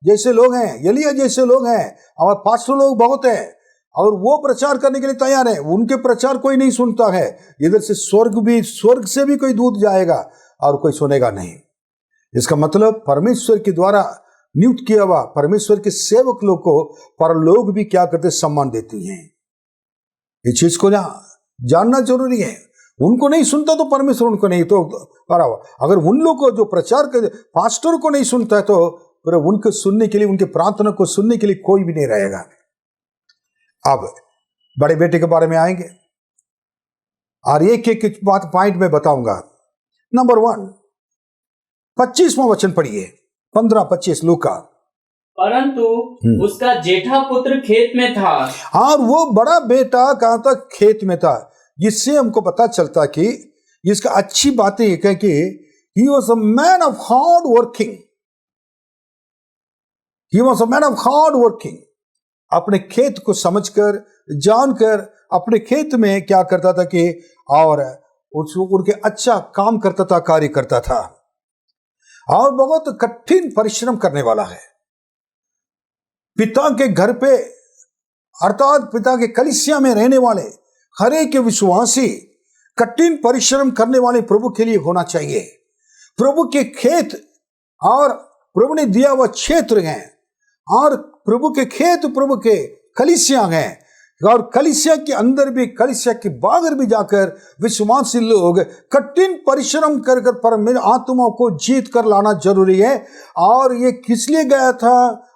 जैसे लोग हैं, एलिया जैसे लोग हैं, और पास्टर लोग बहुत हैं और वो प्रचार करने के लिए तैयार है, उनके प्रचार कोई नहीं सुनता है। इधर से स्वर्ग से भी कोई दूत जाएगा और कोई सुनेगा नहीं। इसका मतलब परमेश्वर के द्वारा नियुक्त किया हुआ परमेश्वर के सेवक लोग को परलोक भी क्या करते, सम्मान देती हैं। ये चीज को ना जानना जरूरी है। उनको नहीं सुनता तो परमेश्वर उनको नहीं, तो अगर उन लोग को जो प्रचार कर पास्टर को नहीं सुनता है तो फिर उनको सुनने के लिए, उनके प्रार्थना को सुनने के लिए कोई भी नहीं रहेगा। अब बड़े बेटे के बारे में आएंगे और एक बात पॉइंट में बताऊंगा। नंबर 1, 25वां वचन पढ़िए, 15-25 लूका। परंतु उसका जेठा पुत्र खेत में था। और वो बड़ा बेटा कहां था, खेत में था। इससे हमको पता चलता कि इसका अच्छी बातें एक है कि he was a man of hard working. He was a man of hard working. अपने खेत को समझकर, जानकर अपने खेत में क्या करता था कि और उनके अच्छा काम करता था, कार्य करता था और बहुत कठिन परिश्रम करने वाला है। पिता के घर पे अर्थात पिता के कलीसिया में रहने वाले हर एक विश्वासी कठिन परिश्रम करने वाले प्रभु के लिए होना चाहिए। प्रभु के खेत और प्रभु ने दिया हुआ क्षेत्र हैं और प्रभु के खेत प्रभु के कलीसिया हैं और कलीसिया के अंदर भी, कलीसिया के बाहर भी जाकर विश्वासी लोग कठिन परिश्रम कर परमेश्वर आत्मा को जीत कर लाना जरूरी है। और ये किस लिए गया था,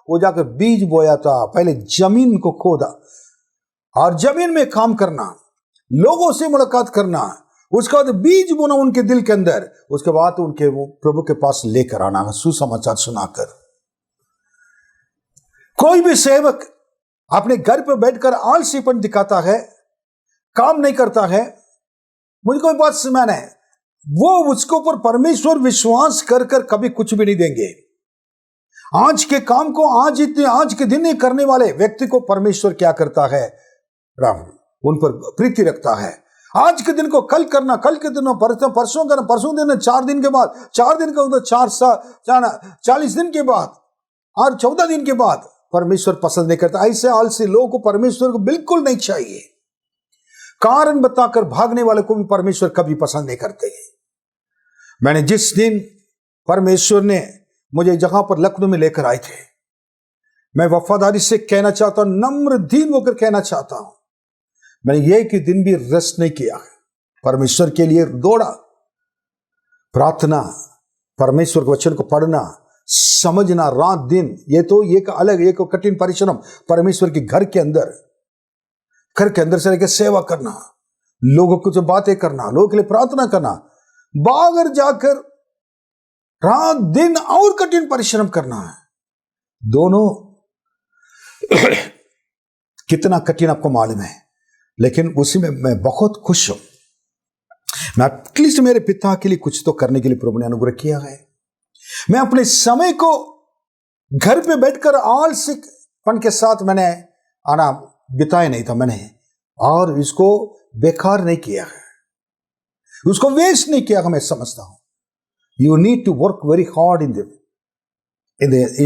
वो जाकर बीज बोया था, पहले जमीन को खोदा और जमीन में काम करना, लोगों से मुलाकात करना, उसके बाद बीज बोना उनके दिल के अंदर, उसके बाद उनके प्रभु के पास लेकर आना सुसमाचार सुनाकर। कोई भी सेवक अपने घर पर बैठकर आलसीपन दिखाता है, काम नहीं करता है, मुझे कोई बात समझ है, वो उसके ऊपर परमेश्वर विश्वास कर कभी कुछ भी नहीं देंगे। आज के काम को आज के दिन करने वाले व्यक्ति को परमेश्वर क्या करता है, राम उन पर प्रीति रखता है। आज के दिन को कल करना, कल के दिन परसों करना, परसों दिन 4 दिन के बाद, 4 दिन का 40 दिन के बाद और 14 दिन के बाद परमेश्वर पसंद नहीं करता। ऐसे आलसी लोगों को परमेश्वर को बिल्कुल नहीं चाहिए। कारण बताकर भागने वाले को भी परमेश्वर कभी पसंद नहीं करते। मैंने जिस दिन परमेश्वर ने मुझे जगह पर लखनऊ में लेकर आए थे, मैं वफादारी से कहना चाहता हूं, नम्र दीन होकर कहना चाहता हूं, मैंने एक ही दिन भी रेस्ट नहीं किया, परमेश्वर के लिए दौड़ा। प्रार्थना, परमेश्वर के वचन को पढ़ना, समझना, रात दिन, ये तो एक अलग एक कठिन परिश्रम। परमेश्वर के घर के अंदर से रहकर सेवा करना, लोगों को जो बातें करना, लोगों के लिए प्रार्थना करना, बाहर जाकर रात दिन और कठिन परिश्रम करना है। दोनों कितना कठिन आपको मालूम है, लेकिन उसी में मैं बहुत खुश हूं। मैं एटलीस्ट मेरे पिता के लिए कुछ तो करने के लिए प्रभु ने अनुग्रह किया है। मैं अपने समय को घर पे बैठकर आलसीपन के साथ मैंने आना बिताया नहीं था मैंने, और इसको बेकार नहीं किया है, उसको वेस्ट नहीं किया। मैं समझता हूं you need to work very hard in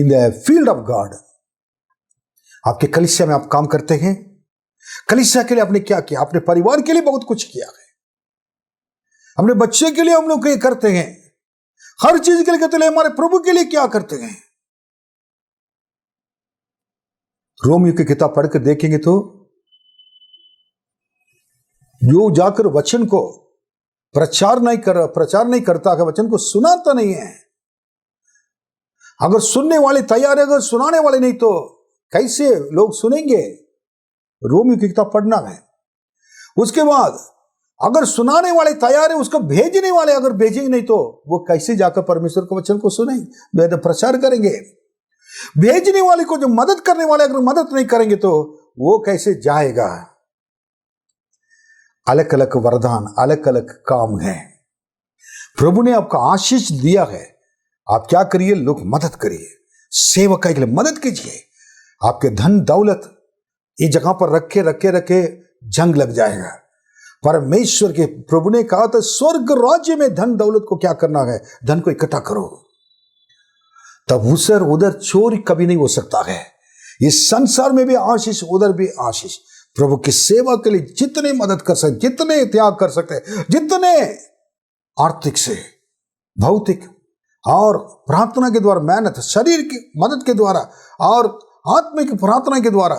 the field of God. आपके कलीसिया में आप काम करते हैं, कलीसिया के लिए आपने क्या किया? अपने परिवार के लिए बहुत कुछ किया है, अपने बच्चे के लिए हम लोग ये करते हैं, हर चीज के लिए करते हैं। हमारे प्रभु के लिए क्या करते हैं? रोमियो की किताब पढ़कर देखेंगे तो जो जाकर वचन को प्रचार नहीं करता है, वचन को सुनाता नहीं है। अगर सुनने वाले तैयार है, अगर सुनाने वाले नहीं, तो कैसे लोग सुनेंगे? रोमियो की किताब पढ़ना है। उसके बाद अगर सुनाने वाले तैयार है, उसको भेजने वाले अगर भेजेंगे नहीं, तो वो कैसे जाकर परमेश्वर के वचन को सुनेंगे, प्रचार करेंगे? भेजने वाले को, जो मदद करने वाले अगर मदद नहीं करेंगे, तो वो कैसे जाएगा? अलग अलग वरदान, अलग अलग काम है। प्रभु ने आपको आशीष दिया है, आप क्या करिए? लोग मदद करिए, सेवकाई के लिए मदद कीजिए। आपके धन दौलत इस जगह पर रखे जंग लग जाएगा। परमेश्वर के प्रभु ने कहा था स्वर्ग राज्य में धन दौलत को क्या करना है? धन को इकट्ठा करो, तब उधर चोरी कभी नहीं हो सकता है। इस संसार में भी आशीष, उधर भी आशीष। प्रभु की सेवा के लिए जितने मदद कर सकते, जितने त्याग कर सकते, जितने आर्थिक से, भौतिक और प्रार्थना के द्वारा, मेहनत, शरीर की मदद के द्वारा और आत्मिक प्रार्थना के द्वारा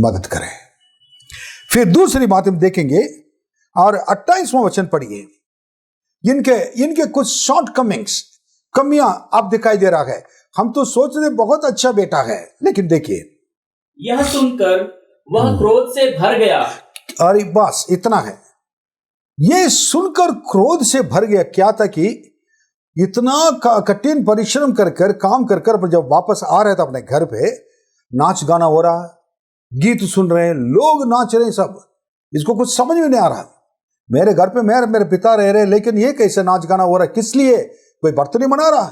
मदद करें। फिर दूसरी बात हम देखेंगे, और 28वां वचन पढ़िए। इनके कुछ शॉर्ट कमियां आप दिखाई दे रहा है। हम तो सोच रहे बहुत अच्छा बेटा है, लेकिन देखिए, यह सुनकर वह क्रोध से भर गया। अरे बस इतना है, ये सुनकर क्रोध से भर गया। क्या था कि इतना कठिन परिश्रम कर काम कर जब वापस आ रहे थे अपने घर पे, नाच गाना हो रहा, गीत सुन रहे हैं, लोग नाच रहे हैं, सब। इसको कुछ समझ में नहीं आ रहा। मेरे घर पे मेरे पिता रह रहे, लेकिन ये कैसे नाच गाना हो रहा है? किस लिए? कोई बर्थडे मना रहा?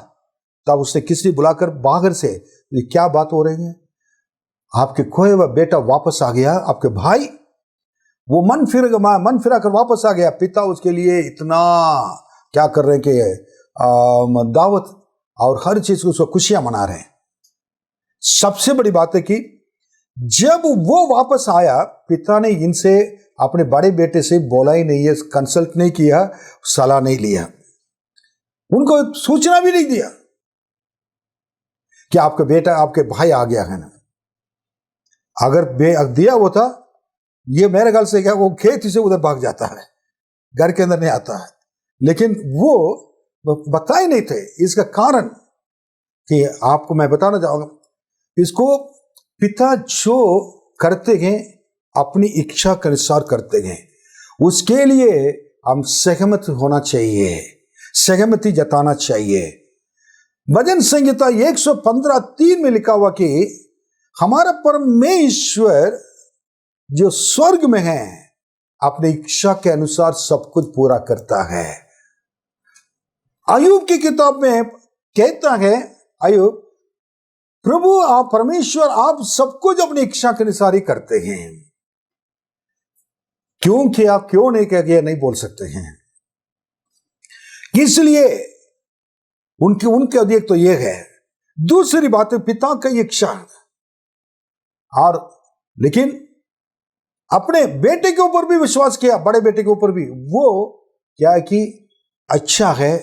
तब उसने किसी बुलाकर बाहर से, ये क्या बात हो रही है? आपके खोए हुआ बेटा वापस आ गया, आपके भाई, वो मन फिरा कर वापस आ गया। पिता उसके लिए इतना क्या कर रहे हैं कि दावत और हर चीज को उसको खुशियां मना रहे हैं। सबसे बड़ी बात है कि जब वो वापस आया, पिता ने इनसे, अपने बड़े बेटे से बोला ही नहीं है, कंसल्ट नहीं किया, सलाह नहीं लिया, उनको सूचना भी नहीं दिया कि आपका बेटा, आपके भाई आ गया है ना। अगर दिया होता, ये मेरे ख्याल से क्या वो खेत से उधर भाग जाता है, घर के अंदर नहीं आता है। लेकिन वो बताए नहीं थे। इसका कारण कि आपको मैं बताना चाहूंगा, इसको पिता जो करते हैं अपनी इच्छा के अनुसार करते हैं, उसके लिए हम सहमत होना चाहिए, सहमति जताना चाहिए। भजन संहिता 115:3 में लिखा हुआ कि हमारा परमेश्वर जो स्वर्ग में है, अपनी इच्छा के अनुसार सब कुछ पूरा करता है। अय्यूब की किताब में कहता है, अय्यूब, प्रभु आप परमेश्वर, आप सब कुछ अपनी इच्छा के अनुसार ही करते हैं। क्योंकि आप क्यों नहीं कह गया, नहीं बोल सकते हैं। इसलिए उनके अधिक तो यह है। दूसरी बात है पिता का इच्छा, और लेकिन अपने बेटे के ऊपर भी विश्वास किया, बड़े बेटे के ऊपर भी। वो क्या है कि अच्छा है,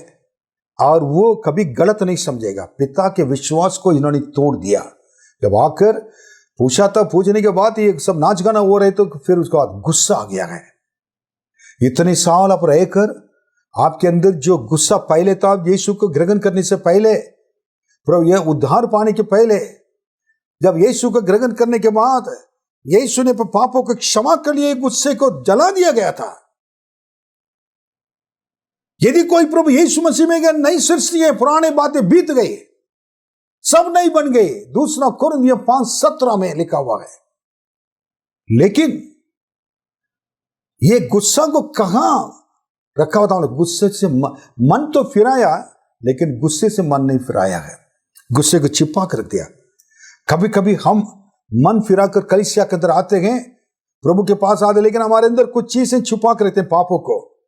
और वो कभी गलत नहीं समझेगा। पिता के विश्वास को इन्होंने तोड़ दिया। जब आकर पूछा था, पूछने के बाद ये सब नाच गाना हो रहे, तो फिर उसके बाद गुस्सा आ गया है। इतने साल आप रहकर आपके अंदर जो गुस्सा पहले था, यीशु को ग्रहण करने से पहले, प्रभु यह उद्धार पाने के पहले, जब यीशु को ग्रहण करने के बाद यीशु ने पापों को क्षमा के लिए गुस्से को जला दिया गया था। यदि कोई प्रभु यीशु मसीह में नई सृष्टि है, पुराने बातें बीत गई, सब नहीं बन गए। दूसरा कुरिन्थियों 5:17 में लिखा हुआ है। लेकिन ये गुस्सा को कहां रखा होता है? गुस्से से मन तो फिराया, लेकिन गुस्से से मन नहीं फिराया है। गुस्से को छिपा कर रख दिया। कभी कभी हम मन फिरा कर कलीसिया के अंदर आते हैं, प्रभु के पास आते, लेकिन हमारे अंदर कुछ चीजें छुपा कर रखते हैं, पापों को।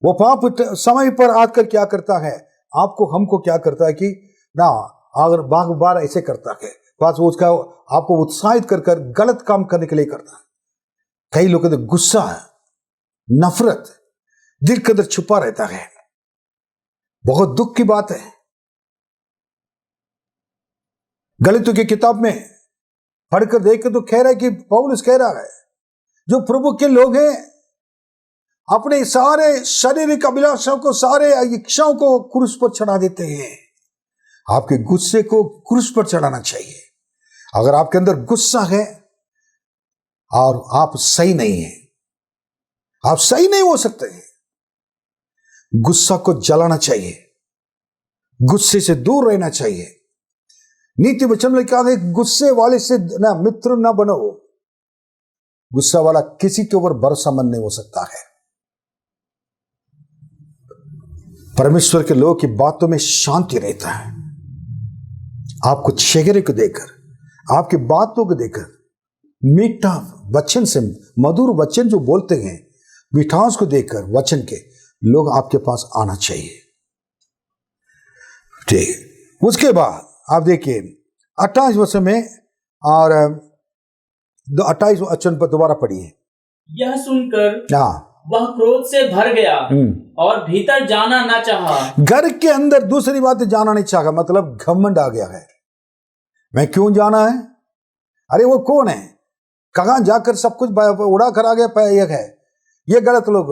वो पाप समय पर आकर क्या करता है? आपको हमको क्या करता है कि ना, अगर बार बार ऐसे करता है, बस वो उसका आपको उत्साहित कर कर गलत काम करने के लिए करता है। कई लोगों को गुस्सा है, नफरत दिल के अंदर छुपा रहता है। बहुत दुख की बात है। गलातियों की किताब में पढ़कर देख तो कह रहा है कि पौलुस कह रहा है, जो प्रभु के लोग हैं अपने सारे शारीरिक अभिलाषाओं को, सारे इच्छाओं को क्रूस पर चढ़ा देते हैं। आपके गुस्से को क्रूस पर चढ़ाना चाहिए। अगर आपके अंदर गुस्सा है और आप सही नहीं है, आप सही नहीं हो सकते हैं। गुस्सा को जलाना चाहिए, गुस्से से दूर रहना चाहिए। नीति वचन में क्या है? गुस्से वाले से ना मित्र ना बनो। गुस्सा वाला किसी के ऊपर भरोसामंद नहीं हो सकता है। परमेश्वर के लोगों की बातों में शांति रहता है। आपको चेहरे को देखकर, आपकी बातों को देखकर, मीठा वचन से, मधुर वचन जो बोलते हैं, मिठास को देखकर वचन के लोग आपके पास आना चाहिए। ठीक। उसके बाद आप देखिए 28 वचन में, और 28 वचन पर दोबारा पढ़िए। यह सुनकर हाँ, वह क्रोध से भर गया और भीतर जाना न चाहा। घर के अंदर दूसरी बात जाना नहीं चाहा, मतलब घमंड आ गया है। मैं क्यों जाना है? अरे वो कौन है? कहां जाकर सब कुछ उड़ा कर आ गया? एक है ये गलत लोग।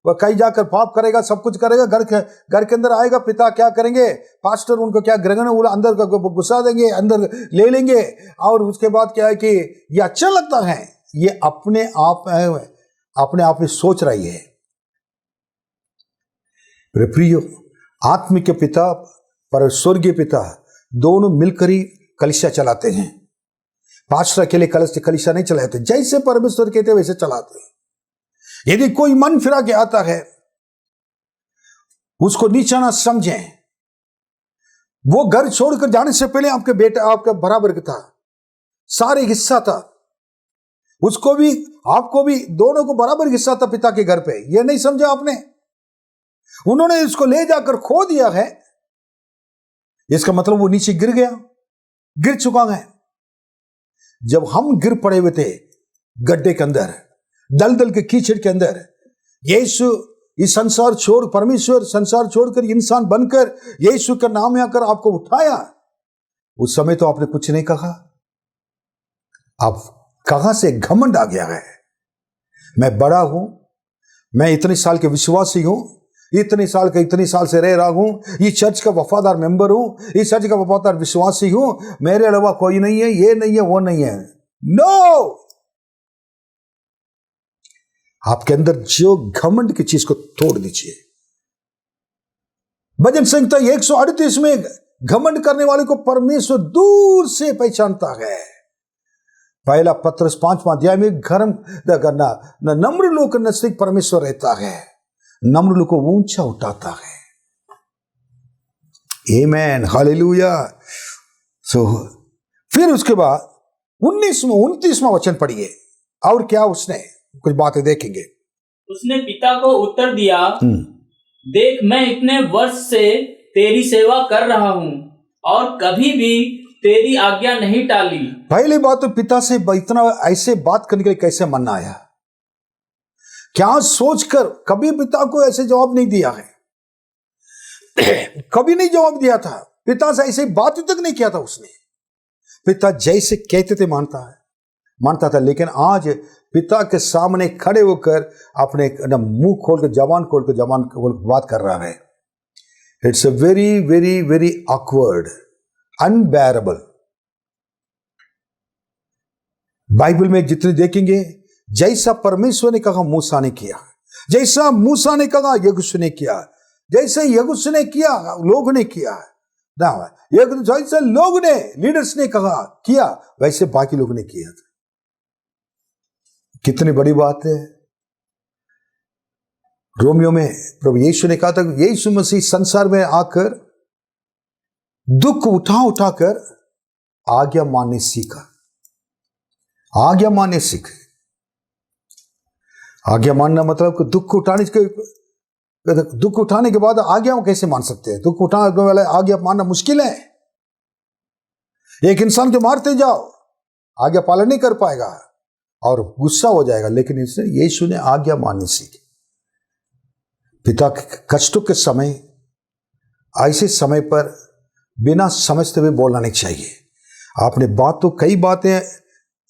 वह कहीं जाकर पाप करेगा, सब कुछ करेगा, घर के अंदर आएगा, पिता क्या करेंगे? पास्टर उनको क्या ग्रहण अंदर घुसा देंगे, अंदर ले लेंगे। और उसके बाद क्या है कि ये अच्छा लगता है, ये अपने आप में सोच रही है। प्रियो, आत्मिक पिता पर स्वर्गीय पिता दोनों मिलकर ही कलीसिया चलाते हैं। पास्टर अकेले कलीसिया नहीं चलाते। जैसे परमेश्वर कहते वैसे चलाते हैं। यदि कोई मन फिरा के आता है, उसको नीचा ना समझें। वो घर छोड़कर जाने से पहले आपके बेटा आपका बराबर का था, सारे हिस्सा था। उसको भी आपको भी, दोनों को बराबर हिस्सा था पिता के घर पे। ये नहीं समझा आपने? उन्होंने इसको ले जाकर खो दिया है, इसका मतलब वो नीचे गिर गया, गिर चुका है। जब हम गिर पड़े हुए थे गड्ढे के अंदर, दलदल के कीचड़ के अंदर, यीशु इस संसार छोड़, परमेश्वर संसार छोड़कर इंसान बनकर यीशु का नाम आकर आपको उठाया। उस समय तो आपने कुछ नहीं कहा। अब कहां से घमंड आ गया है? मैं बड़ा हूं, मैं इतने साल के विश्वासी हूं, इतने साल से रह रहा हूं, इस चर्च का वफादार मेंबर हूं, इस चर्च का वफादार विश्वासी हूं, मेरे अलावा कोई नहीं है, ये नहीं है, वो नहीं है। नो! आपके अंदर जो घमंड की चीज को तोड़ दीजिए। भजन संहिता 138 में घमंड करने वाले को परमेश्वर दूर से पहचानता है। पहला पत्रस 5वां अध्याय में नम्र लोग के नजदीक परमेश्वर रहता है, नम्र लोग को ऊंचा उठाता है। आमेन, हालेलुया। सो फिर उसके बाद 29वां वचन पढ़िए। और क्या उसने कुछ बातें देखेंगे। उसने पिता को उत्तर दिया, देख मैं इतने वर्ष से तेरी सेवा कर रहा हूं और कभी भी तेरी आज्ञा नहीं टाली। पहली बात तो पिता से इतना ऐसे बात करने के लिए कैसे मन आया? क्या सोचकर? कभी पिता को ऐसे जवाब नहीं दिया है, कभी नहीं जवाब दिया था। पिता से ऐसे बात तक नहीं किया था उसने। पिता जैसे कहते थे मानता था। लेकिन आज पिता के सामने खड़े होकर अपने मुंह खोलकर जबान खोल बात कर रहा है। It's a very very very awkward, unbearable. Bible में जितने देखेंगे, जैसा परमेश्वर ने कहा मूसा ने किया, जैसा मूसा ने कहा यहोशू ने किया, जैसे यहोशू ने किया लोगों ने किया। ना एक जैसे लोग ने लीडर्स ने कहा किया वैसे बाकी लोगों ने किया था। कितनी बड़ी बात है। रोमियो में प्रभु यीशु ने कहा था यीशु मसीह संसार में आकर दुख उठा उठाकर आज्ञा मानने सीखा। आज्ञा मानने सीखे। आज्ञा मानना मतलब कि दुख उठाने के बाद आज्ञा कैसे मान सकते हैं? दुख उठाने वाले आज्ञा मानना मुश्किल है। एक इंसान के मारते जाओ, आज्ञा पालन नहीं कर पाएगा और गुस्सा हो जाएगा, लेकिन इसने यीशु ने आज्ञा माननी सीखी। पिता के कष्टों के समय, ऐसे समय पर बिना समझते हुए बोलना नहीं चाहिए। आपने कई बातें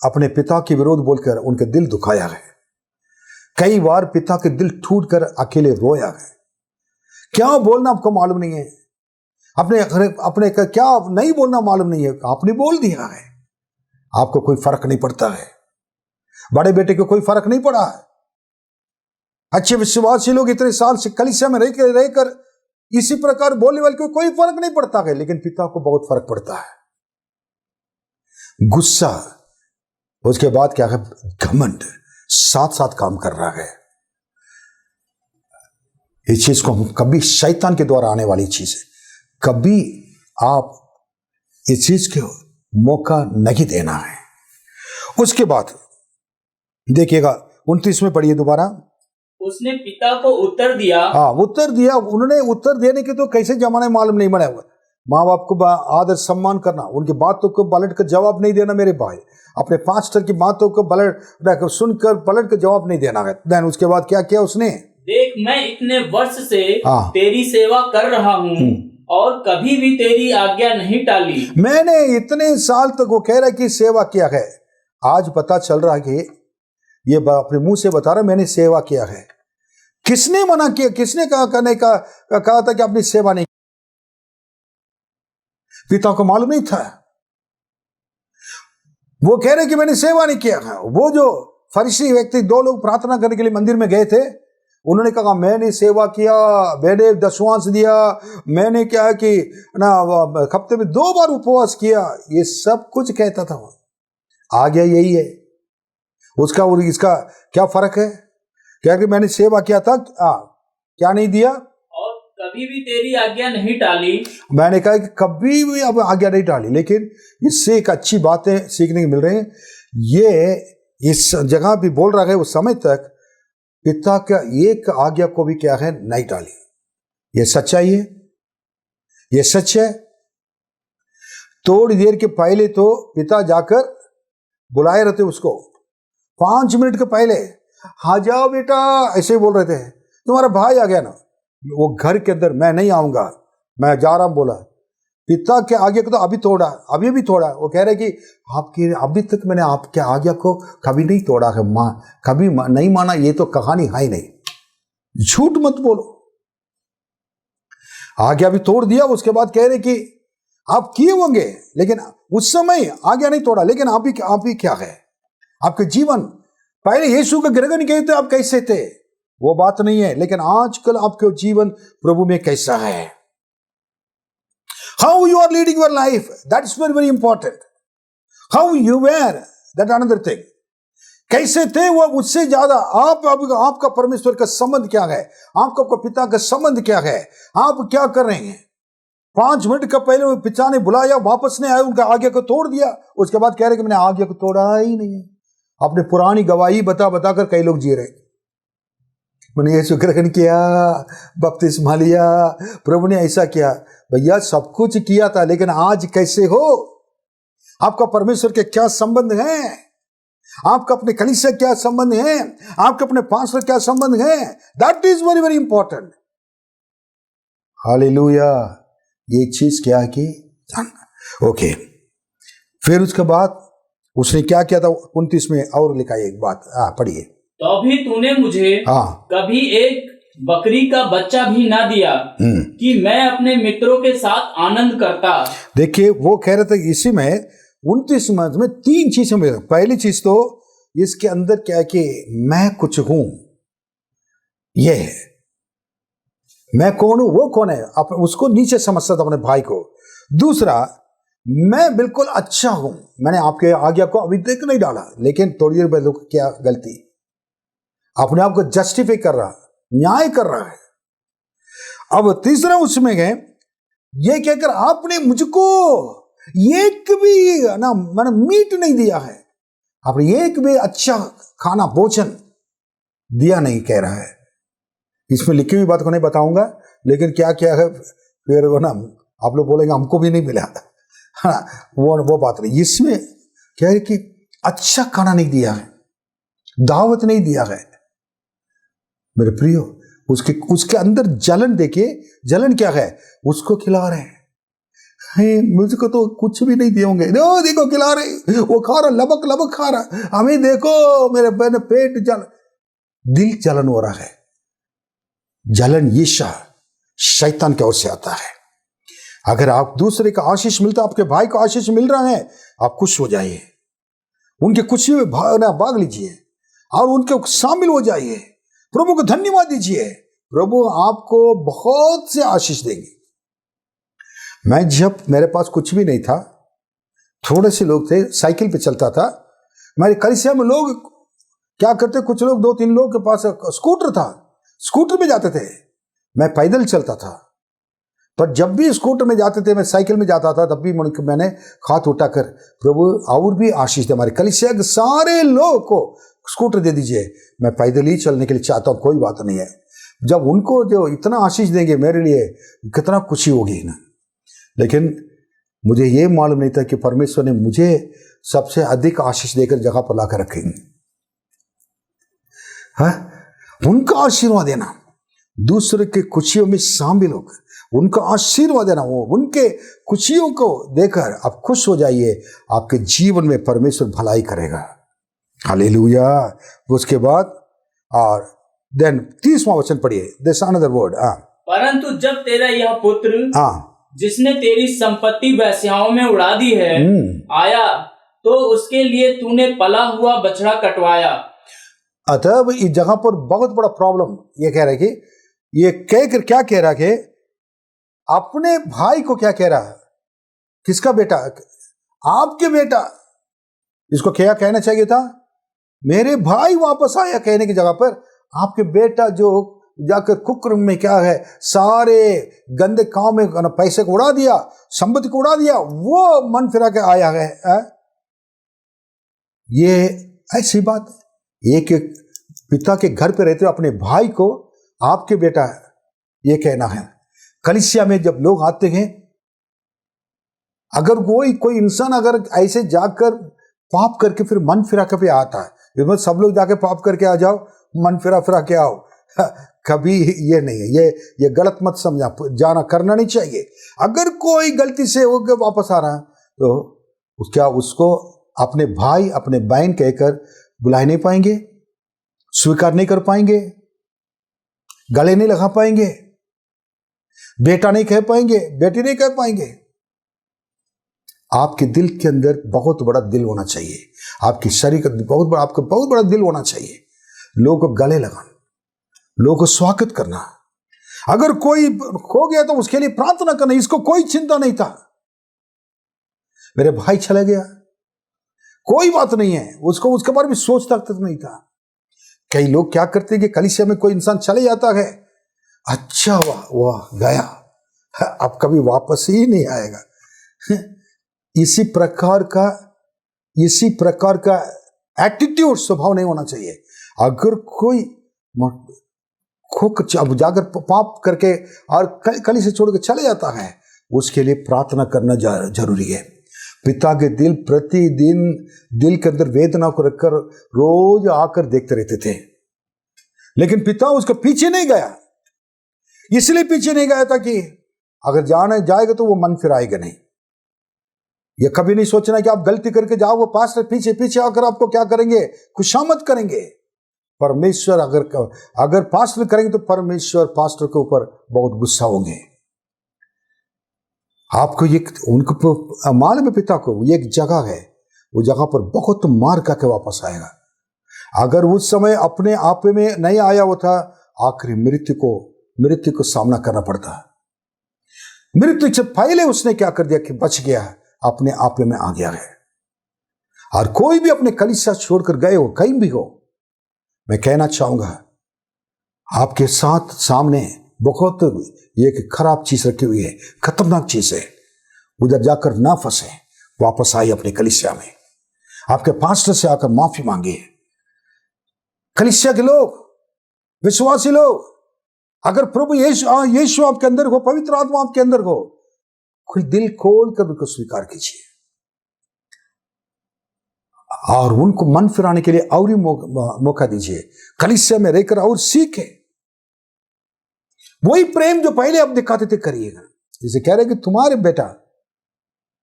अपने पिता के विरोध बोलकर उनके दिल दुखाया है। कई बार पिता के दिल टूट कर अकेले रोया है। क्या बोलना आपको मालूम नहीं है, अपने क्या नहीं बोलना मालूम नहीं है, आपने बोल दिया है। आपको कोई फर्क नहीं पड़ता है। बड़े बेटे को कोई फर्क नहीं पड़ा है। अच्छे विश्वासी लोग इतने साल से कलीसिया में रहकर इसी प्रकार बोलने वाले को कोई फर्क नहीं पड़ता है, लेकिन पिता को बहुत फर्क पड़ता है। गुस्सा, उसके बाद क्या है, घमंड साथ साथ काम कर रहा है। इस चीज को कभी शैतान के द्वारा आने वाली चीज है, कभी आप इस चीज को मौका नहीं देना है। उसके बाद देखिएगा 29 में पढ़िए दोबारा। उसने पिता को उत्तर दिया। उत्तर दिया। उन्होंने उत्तर देने के तो कैसे जमाने मालूम नहीं बना हुआ। माँ बाप को आदर सम्मान करना, उनकी बातों को पलट कर जवाब नहीं देना। मेरे भाई, अपने पास्टर की बातों को सुनकर पलट कर जवाब नहीं देना है। देन उसके बाद क्या किया उसने? देख, मैं इतने वर्ष से तेरी सेवा कर रहा हूँ और कभी भी तेरी आज्ञा नहीं टाली। मैंने इतने साल तक, वो कह रहा है कि सेवा किया है। आज पता चल रहा है कि ये अपने मुंह से बता रहा, मैंने सेवा किया है। किसने मना किया? किसने कहा था कि अपनी सेवा नहीं? पिता को मालूम नहीं था। वो कह रहे कि मैंने सेवा नहीं किया है। वो जो फरीसी व्यक्ति, 2 लोग प्रार्थना करने के लिए मंदिर में गए थे, उन्होंने कहा मैंने सेवा किया, मैंने दशवांश दिया, मैंने क्या कि ना हफ्ते में 2 बार उपवास किया, ये सब कुछ कहता था। आज्ञा यही है उसका और इसका क्या फर्क है? क्या कि मैंने सेवा किया था, क्या नहीं दिया, और कभी भी तेरी आज्ञा नहीं टाली। मैंने कहा कि कभी भी अब आज्ञा नहीं टाली। लेकिन इससे एक अच्छी बातें सीखने को मिल रही हैं। ये इस जगह भी बोल रहा है उस समय तक पिता का एक आज्ञा को भी क्या है, नहीं टाली। ये सच्चाई है, ये सच है। थोड़ी देर के पहले तो पिता जाकर बुलाए रहते उसको, 5 मिनट के पहले, हाँ जाओ बेटा, ऐसे बोल रहे थे। तुम्हारा भाई आ गया ना, वो घर के अंदर, मैं नहीं आऊंगा, मैं जा रहा हूं बोला। पिता के आज्ञा को तो अभी तोड़ा, अभी भी तोड़ा। वो कह रहे कि आपकी अभी तक मैंने आपके आज्ञा को कभी नहीं तोड़ा है, कभी नहीं माना। ये तो कहानी है ही नहीं, झूठ मत बोलो। आज्ञा भी तोड़ दिया। उसके बाद कह रहे कि आप किए होंगे, लेकिन उस समय आज्ञा नहीं तोड़ा। लेकिन आप भी क्या है, आपके जीवन पहले यीशु के ग्रहण किए थे, आप कैसे थे वो बात नहीं है, लेकिन आजकल आपके जीवन प्रभु में कैसा है। How you are leading your life, that's very very important. How you were, that another thing. कैसे थे वो, उससे ज्यादा आपका परमेश्वर का संबंध क्या है, आपका पिता का संबंध क्या है, आप क्या कर रहे हैं। 5 मिनट का पहले पिता ने बुलाया, वापस नहीं आया, उनका आज्ञा को तोड़ दिया। उसके बाद कह रहे कि मैंने आज्ञा को तोड़ा ही नहीं। अपने पुरानी गवाही बता कर कई लोग जी रहे। मैंने यीशु ग्रहण किया, बपतिस्मा लिया, प्रभु ने ऐसा किया। भैया सब कुछ किया था, लेकिन आज कैसे हो? आपका परमेश्वर के क्या संबंध है? आपका अपने कलीसिया क्या संबंध है? आपके अपने पास्टर क्या संबंध है? That is very very important. Hallelujah. ये चीज क्या है कि ओके। फिर उसके बाद उसने क्या किया था 29 में और लिखा है एक बात, पढ़िए। तो भी तूने मुझे कभी एक बकरी का बच्चा भी ना दिया कि मैं अपने मित्रों के साथ आनंद करता। देखिए वो कह रहे थे इसी में 29 में 3 चीजें मिल। पहली चीज तो इसके अंदर क्या है कि मैं कुछ हूं, ये है मैं कौन हूं, वो कौन है, उसको नीचे समझता था अपने भाई को। दूसरा, मैं बिल्कुल अच्छा हूं, मैंने आपके आज्ञा को अभी तक नहीं डाला, लेकिन थोड़ी देर बाद क्या गलती, अपने आप को जस्टिफाई कर रहा, न्याय कर रहा है। अब तीसरा उसमें है, ये कहकर आपने मुझको एक भी ना मैंने मीट नहीं दिया है, आपने एक भी अच्छा खाना भोजन दिया नहीं, कह रहा है। इसमें लिखी हुई बात को नहीं बताऊंगा, लेकिन क्या क्या है फिर वो ना आप लोग बोलेंगे हमको भी नहीं मिला, हाँ वो बात नहीं। इसमें क्या है कि अच्छा खाना नहीं दिया है, दावत नहीं दिया है मेरे प्रियो। उसके अंदर जलन देखिए, जलन क्या है, उसको खिला रहे हैं, मुझको तो कुछ भी नहीं दिए होंगे, देखो खिला रहे, वो खा रहा, लबक लबक खा रहा, हमें देखो मेरे पेट दिल जलन हो रहा है। जलन ईर्ष्या शैतान की ओर से आता है। अगर आप दूसरे का आशीष मिलता, आपके भाई को आशीष मिल रहा है, आप खुश हो जाइए, उनके खुशी में भाग लीजिए और उनके शामिल हो जाइए, प्रभु को धन्यवाद दीजिए, प्रभु आपको बहुत से आशीष देंगे। मैं जब मेरे पास कुछ भी नहीं था, थोड़े से लोग थे, साइकिल पे चलता था, मेरे कलीसिया में लोग क्या करते, कुछ लोग 2-3 लोग के पास स्कूटर था, स्कूटर में जाते थे, मैं पैदल चलता था। पर जब भी स्कूटर में जाते थे, मैं साइकिल में जाता था, तब भी मैंने हाथ उठाकर प्रभु और भी आशीष दे, हमारे कलीसिया के सारे लोग को स्कूटर दे दीजिए, मैं पैदल ही चलने के लिए चाहता हूँ, कोई बात नहीं है। जब उनको जो इतना आशीष देंगे, मेरे लिए कितना खुशी होगी ना। लेकिन मुझे ये मालूम नहीं था कि परमेश्वर ने मुझे सबसे अधिक आशीष देकर जगह पर लाकर रखेंगे। हाँ, उनका आशीर्वाद देना, दूसरे के खुशियों में शामिल होकर उनका आशीर्वाद देना, वो उनके खुशियों को देकर आप खुश हो जाइए, आपके जीवन में परमेश्वर भलाई करेगा। हालेलुया। उसके बाद और देन 30वां वचन पढ़िए, दिस अनदर वर्ड। परंतु जब तेरा यह पुत्र जिसने तेरी संपत्ति वेश्याओं में उड़ा दी है आया, तो उसके लिए तूने पला हुआ बछड़ा कटवाया। अतः इस जगह पर बहुत बड़ा प्रॉब्लम ये कह रहा है कि ये कहकर क्या कह रहा है, अपने भाई को क्या कह रहा है, किसका बेटा, आपके बेटा, इसको क्या कहना चाहिए था, मेरे भाई वापस आया, कहने की जगह पर आपके बेटा जो जाकर कुकर्म में क्या है, सारे गंदे काम में पैसे को उड़ा दिया, संपत्ति को उड़ा दिया, वो मन फिरा के आया है। ये ऐसी बात है, एक पिता के घर पे रहते हो अपने भाई को आपके बेटा ये कहना है। कलीसिया में जब लोग आते हैं, अगर कोई इंसान अगर ऐसे जाकर पाप करके फिर मन फिरा के पे आता है, सब लोग जाके पाप करके आ जाओ, मन फिरा के आओ, कभी ये नहीं है, ये गलत मत समझा, जाना करना नहीं चाहिए। अगर कोई गलती से होकर वापस आ रहा है तो क्या उसको अपने भाई अपने बहन कहकर बुला नहीं पाएंगे, स्वीकार नहीं कर पाएंगे, गले नहीं लगा पाएंगे, बेटा नहीं कह पाएंगे, बेटी नहीं कह पाएंगे। आपके दिल के अंदर बहुत बड़ा दिल होना चाहिए, आपकी शरीर का आपका बहुत बड़ा दिल होना चाहिए, लोगों को गले लगाना, लोगों को स्वागत करना। अगर कोई खो गया तो उसके लिए प्रार्थना करना, इसको कोई चिंता नहीं था, मेरे भाई चला गया, कोई बात नहीं है, उसको उसके बारे में सोच तक नहीं था। कई लोग क्या करते हैं कि कलीसिया में कोई इंसान चले जाता है, अच्छा वाह गया, अब कभी वापस ही नहीं आएगा। इसी प्रकार का एटीट्यूड, स्वभाव नहीं होना चाहिए। अगर कोई जाकर पाप करके और कली से छोड़ के चले जाता है, उसके लिए प्रार्थना करना जरूरी है। पिता के दिल प्रतिदिन दिल के अंदर वेदना को रखकर रोज आकर देखते रहते थे, लेकिन पिता उसके पीछे नहीं गया। इसलिए पीछे नहीं गया था कि अगर जाएगा तो वो मन फिराएगा नहीं। ये कभी नहीं सोचना कि आप गलती करके जाओ, वो पास्टर पीछे पीछे आकर आपको क्या करेंगे, खुशामद करेंगे। परमेश्वर अगर पास्टर करेंगे तो परमेश्वर पास्टर के ऊपर बहुत गुस्सा होंगे। आपको उनको मालूम है, पिता को एक जगह है, वो जगह पर बहुत मार करके वापस आएगा। अगर उस समय अपने आप में नहीं आया वो था, आखिरी मृत्यु को सामना करना पड़ता। मृत्यु से पहले उसने क्या कर दिया कि बच गया, अपने आप में आ गया है। और कोई भी अपने कलीसिया छोड़कर गए हो, कहीं भी हो, मैं कहना चाहूंगा आपके साथ सामने बहुत एक खराब चीज रखी हुई है, खतरनाक चीज है। उधर जाकर ना फंसे, वापस आइए अपने कलीसिया में, आपके पास्टर से आकर माफी मांगिए। कलीसिया के लोग, विश्वासी लोग, अगर प्रभु यीशु आपके अंदर हो, पवित्र आत्मा आपके अंदर हो, कोई दिल खोल कर उनको स्वीकार कीजिए और उनको मन फिराने के लिए और ही मौका दीजिए। कलीसिया में रहकर और सीखे, वही प्रेम जो पहले आप दिखाते थे करिएगा। जैसे कह रहे कि तुम्हारे बेटा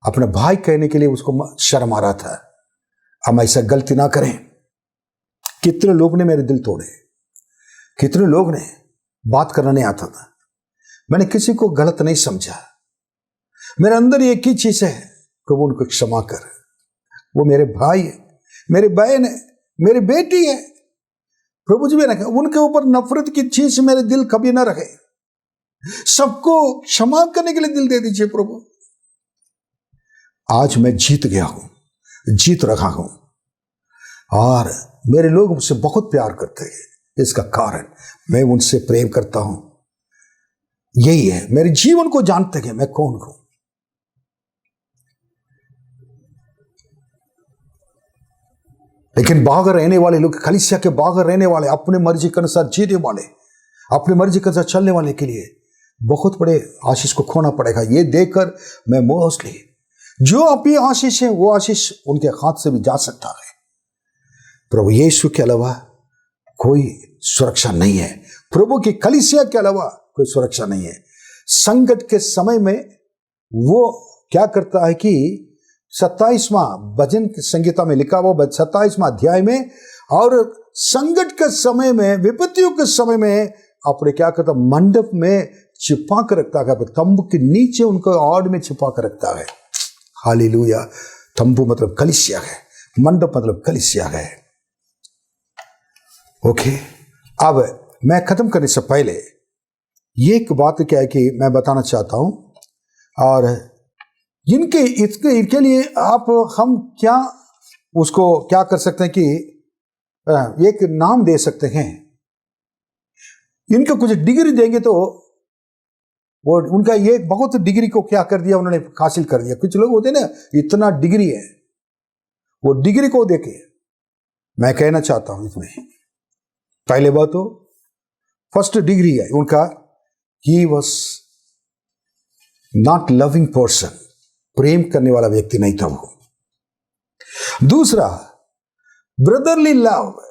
अपने भाई कहने के लिए उसको शर्म आ रहा था, हम ऐसा गलती ना करें। कितने लोग ने मेरे दिल तोड़े, कितने लोग ने बात करना नहीं आता था, मैंने किसी को गलत नहीं समझा। मेरे अंदर एक ही चीज है, प्रभु उनको क्षमा कर। वो मेरे भाई है, मेरी बहन है, मेरी बेटी है। प्रभु जी मैंने उनके ऊपर नफरत की चीज मेरे दिल कभी ना रखे। सबको क्षमा करने के लिए दिल दे दीजिए प्रभु। आज मैं जीत गया हूं, जीत रहा हूं, और मेरे लोग मुझसे बहुत प्यार करते हैं। इसका कारण मैं उनसे प्रेम करता हूं। यही है, मेरे जीवन को जानते हैं मैं कौन हूं। लेकिन बाहर रहने वाले लोग, कलीसिया के बाहर रहने वाले, अपने मर्जी के अनुसार जीने वाले, अपने मर्जी के अनुसार चलने वाले के लिए बहुत बड़े आशीष को खोना पड़ेगा। ये देखकर मैं मोस्टली जो अपनी आशीष है वो आशीष उनके हाथ से भी जा सकता है। प्रभु यीशु के अलावा कोई सुरक्षा नहीं है, प्रभु की कलीसिया के अलावा कोई सुरक्षा नहीं है। संकट के समय में वो क्या करता है कि 27वां भजन संगीता में लिखा हुआ 27वां अध्याय में, और संकट के समय में, विपत्तियों के समय में अपने क्या करता, मंडप में छिपा कर रखता है, तंबू के नीचे उनको आड़ में छिपा कर रखता है। हालेलुया। तंबू मतलब कलीसिया है, मंडप मतलब कलीसिया है। ओके, अब मैं खत्म करने से पहले ये एक बात क्या है कि मैं बताना चाहता हूं, और इनके लिए आप हम क्या उसको क्या कर सकते हैं कि एक नाम दे सकते हैं। इनका कुछ डिग्री देंगे तो वो उनका ये बहुत डिग्री को क्या कर दिया, उन्होंने हासिल कर दिया। कुछ लोग होते हैं ना, इतना डिग्री है, वो डिग्री को देके मैं कहना चाहता हूं इसमें पहले बात तो फर्स्ट डिग्री है उनका, he was not loving person, प्रेम करने वाला व्यक्ति नहीं था वो। दूसरा, ब्रदरली लव,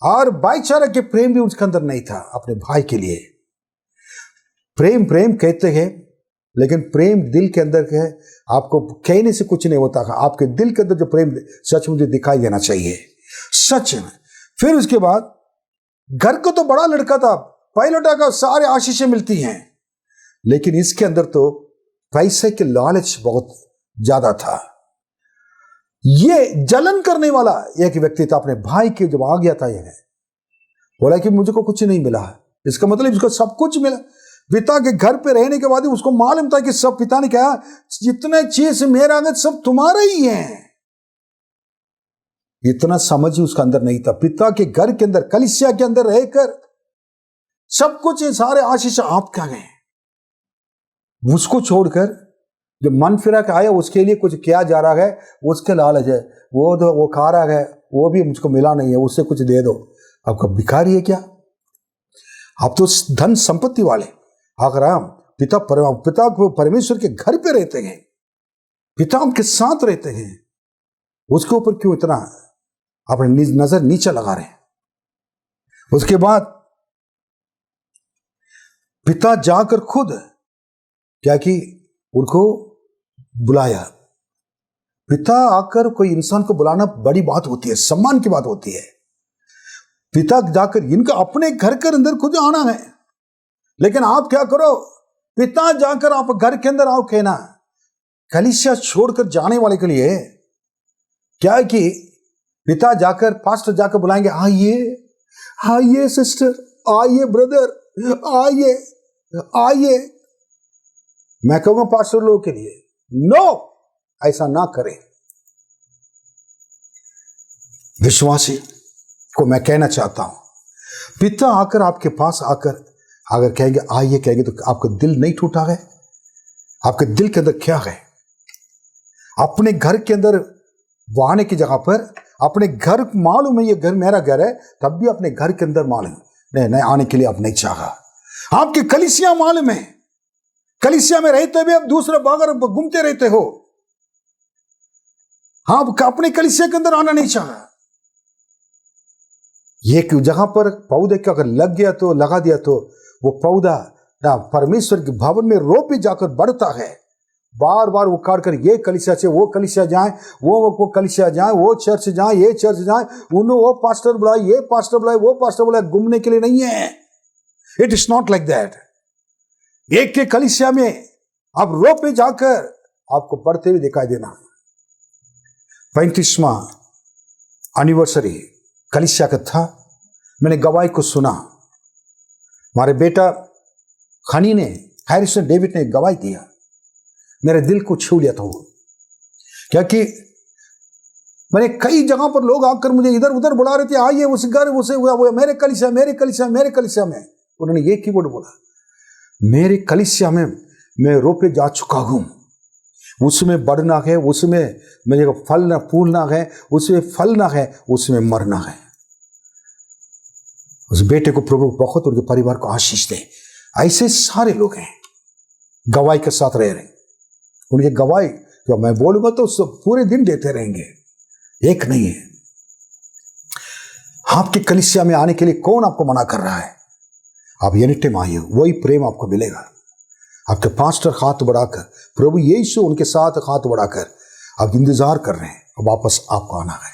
और भाईचारा के प्रेम भी उसके अंदर नहीं था अपने भाई के लिए। प्रेम प्रेम कहते हैं, लेकिन प्रेम दिल के अंदर है, आपको कहने से कुछ नहीं होता। आपके दिल के अंदर जो प्रेम सच मुझे दिखाई देना चाहिए, सच में। फिर उसके बाद घर को तो बड़ा लड़का था, पायलटा का सारे आशीषें मिलती हैं, लेकिन इसके अंदर तो पैसे के लालच बहुत ज्यादा था। ये जलन करने वाला एक व्यक्ति था अपने भाई के। जब आ गया था यह बोला कि मुझको कुछ नहीं मिला, इसका मतलब इसको सब कुछ मिला। पिता के घर पे रहने के बाद उसको मालूम था कि सब, पिता ने कहा जितने चीज मेरा आगे सब तुम्हारा ही है। इतना समझ ही उसका अंदर नहीं था। पिता के घर के अंदर, कलीसिया के अंदर रहकर सब कुछ सारे आशीष आपका है। उसको छोड़कर जो मन फिरा के आया, उसके लिए कुछ किया जा रहा है, उसके लालच है, वो खा रहा है, वो भी मुझको मिला नहीं है, उससे कुछ दे दो। आपका भिखारी है क्या? आप तो धन संपत्ति वाले। अगर हम पिता को परमेश्वर के घर पे रहते हैं, पिता के साथ रहते हैं, उसके ऊपर क्यों इतना अपनी नजर नीचे लगा रहे हैं? उसके बाद पिता जाकर खुद क्या कि उनको बुलाया। पिता आकर कोई इंसान को बुलाना बड़ी बात होती है, सम्मान की बात होती है। पिता जाकर इनका अपने घर के अंदर खुद आना है, लेकिन आप क्या करो, पिता जाकर आप घर के अंदर आओ कहना। कलीसिया छोड़कर जाने वाले के लिए क्या है कि पिता जाकर, पास्टर जाकर बुलाएंगे, आइए आइए सिस्टर, आइए ब्रदर, आइए आइए। मैं कहूंगा पास्टर लोगों के लिए, नो, ऐसा ना करें। विश्वासी को मैं कहना चाहता हूं, पिता आकर आपके पास आकर अगर कहेंगे आइए कहेंगे तो आपका दिल नहीं टूटा है? आपके दिल के अंदर क्या है? अपने घर के अंदर वो आने की जगह पर अपने घर मालूम है ये घर मेरा घर है, तब भी अपने घर के अंदर मालूम नहीं आने के लिए आप नहीं चाहा। आपकी कलीसिया मालूम है, कलीसिया में रहते भी आप दूसरे बागर घूमते रहते हो, आप अपने कलीसिया के अंदर आना नहीं चाहा। एक जगह पर पौधे का अगर लग गया तो लगा दिया तो वो पौधा ना परमेश्वर के भवन में रोप भी जाकर बढ़ता है। बार बार वो काट कर ये कलीसिया से वो कलीसिया जाए, वो कलीसिया जाए, वो चर्च जाए, ये चर्च जाए, उन्होंने वो पास्टर बुलाए, ये पास्टर बुलाए, वो पास्टर बुलाए, घूमने के लिए नहीं है। It is not like that. एक के कलीसिया में आप रोप पे जाकर आपको पढ़ते हुए दिखाई देना। 35वां एनिवर्सरी कलीसिया का था, मैंने गवाही को सुना। हमारे बेटा खनी ने, हैरिसन डेविड ने गवाही दिया, मेरे दिल को छू लिया था वो, क्योंकि मैंने कई जगह पर लोग आकर मुझे इधर उधर बुला रहे थे, आइए उस घर उसे वो मेरे कलीसिया मेरे कलीसिया मेरे कलीसिया में। उन्होंने ये कीवर्ड बोला, मेरे कलीसिया में मैं रोपे जा चुका हूं, उसमें बढ़ना है, उसमें मेरे को फलना फूलना है, उसमें फलना है, उसमें मरना है। उस बेटे को प्रभु बहुत उनके परिवार को आशीष दे। ऐसे सारे लोग हैं गवाही के साथ रह रहे, उनकी गवाही जो मैं बोलूंगा तो पूरे दिन देते रहेंगे, एक नहीं है। आपके कलीसिया में आने के लिए कौन आपको मना कर रहा है? आप एनी टाइम आइए, वही प्रेम आपको मिलेगा। आपके पास्टर हाथ बढ़ाकर, प्रभु यीशु उनके साथ हाथ बढ़ाकर आप इंतजार कर रहे हैं, अब वापस आपको आना है।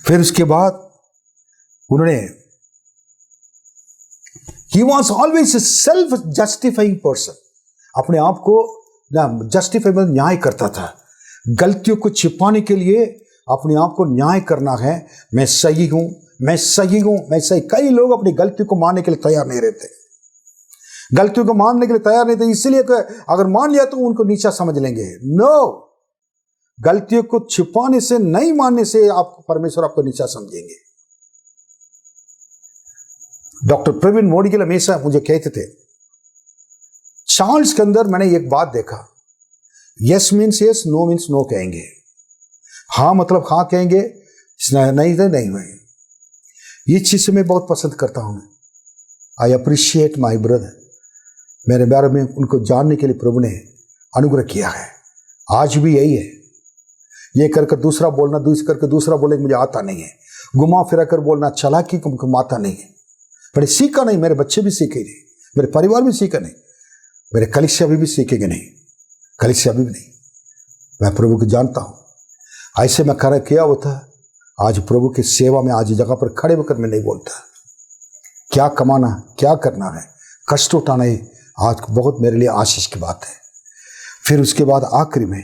फिर उसके बाद उन्होंने he was always a self justifying person, अपने आप को जस्टिफाई मतलब न्याय करता था। गलतियों को छिपाने के लिए अपने आप को न्याय करना है, मैं सही हूं, मैं सही हूं, मैं सही। कई लोग अपनी गलतियों को मानने के लिए तैयार नहीं रहते, गलतियों को मानने के लिए तैयार नहीं थे, इसलिए अगर मान लिया तो उनको नीचा समझ लेंगे। नो, गलतियों को छिपाने से, नहीं मानने से आपको परमेश्वर आपको नीचा समझेंगे। डॉक्टर प्रवीण मोडिगिल हमेशा मुझे कहते थे, चार्ल्स के अंदर मैंने एक बात देखा, yes means yes, no means no कहेंगे, हाँ मतलब हाँ कहेंगे, नहीं तो नहीं हुए। ये चीज से मैं बहुत पसंद करता हूं। आई अप्रिशिएट माई ब्रदर, मेरे बारे में उनको जानने के लिए प्रभु ने अनुग्रह किया है। आज भी यही है, ये करके दूसरा बोलना, दूसरा करके दूसरा बोले मुझे आता नहीं है, घुमा फिरा कर बोलना, चालाकी को आता नहीं है। मैंने सीखा नहीं, मेरे बच्चे भी सीखे नहीं, मेरे परिवार भी सीखा नहीं, मेरे कलीसिया भी सीखेंगे नहीं, कलीसिया भी नहीं। मैं प्रभु को जानता हूं, ऐसे मैं कर किया होता आज प्रभु की सेवा में, आज जगह पर खड़े होकर मैं नहीं बोलता। क्या कमाना, क्या करना है, कष्ट उठाना है, आज बहुत मेरे लिए आशीष की बात है। फिर उसके बाद आखिरी में,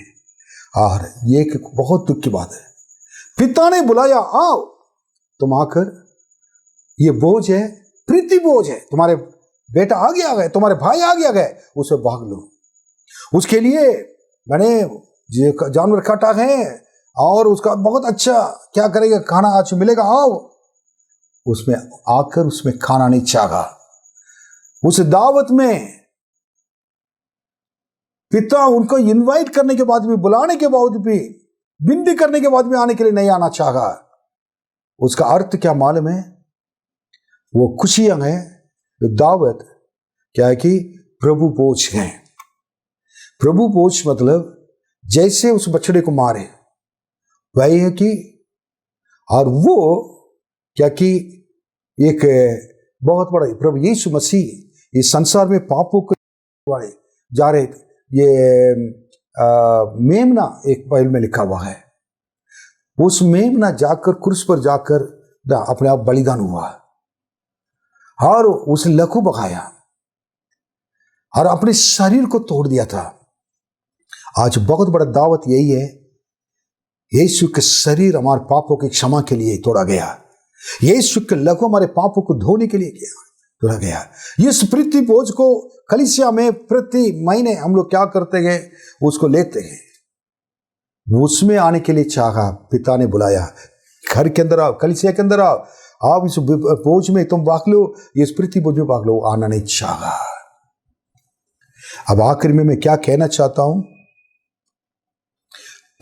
और ये बहुत दुख की बात है, पिता ने बुलाया, आओ तुम आकर, ये बोझ है, प्रीति बोझ है, तुम्हारे बेटा आगे आ गए, तुम्हारे भाई आगे आ गए, उसे भाग लो। उसके लिए मैंने जानवर काटा है और उसका बहुत अच्छा क्या करेगा, खाना आज मिलेगा, आओ। उसमें आकर उसमें खाना नहीं चाहा। उस दावत में पिता उनको इनवाइट करने के बाद भी, बुलाने के बाद भी, विनती करने के बाद भी आने के लिए नहीं आना चाहा। उसका अर्थ क्या मालूम है? वो खुशियां हैं, दावत क्या है कि प्रभु बोझ है। प्रभु बोझ मतलब जैसे उस बछड़े को मारे वही है कि, और वो क्या कि एक बहुत बड़ा प्रभु यीशु मसीह इस संसार में पापों को जा रहे, ये मेमना एक बाइबल में लिखा हुआ है, उस मेमना जाकर क्रूस पर जाकर अपने आप बलिदान हुआ और उस लहू बहाया और अपने शरीर को तोड़ दिया था। आज बहुत बड़ा दावत यही है, यीशु के शरीर हमारे पापों की क्षमा के लिए तोड़ा गया, यीशु के लहू हमारे पापों को धोने के लिए किया। जुड़ा गया। इस पृथ्वी बोझ को कलीसिया में प्रति महीने हम लोग क्या करते हैं, उसको लेते हैं। उसमें आने के लिए चाहा, पिता ने बुलाया, घर के अंदर आओ, कलीसिया के अंदर आओ, आप इस बोझ में तुम भाग लो, इस पृथ्वी बोझ में भाग लो। आना नहीं चाहा। अब आखिर में मैं क्या कहना चाहता हूं,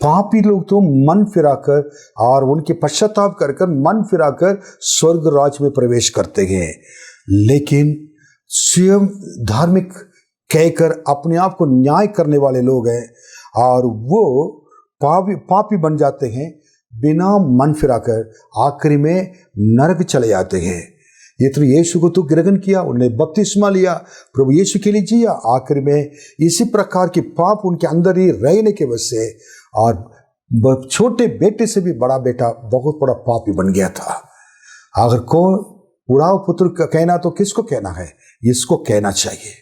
पापी लोग तो मन फिराकर और उनके पश्चाताप कर मन फिराकर स्वर्ग राज में प्रवेश करते हैं, लेकिन स्वयं धार्मिक कहकर अपने आप को न्याय करने वाले लोग हैं और वो पापी बन जाते हैं, बिना मन फिराकर आखिरी में नरक चले जाते हैं। ये तो यीशु को तो ग्रहण किया, उन्होंने बपतिस्मा लिया, प्रभु यीशु के लिए जिया, आखिर में इसी प्रकार के पाप उनके अंदर ही रहने के वजह से और छोटे बेटे से भी बड़ा बेटा बहुत बड़ा पापी बन गया था। अगर कौन उड़ाव पुत्र का कहना तो किसको कहना है, इसको कहना चाहिए।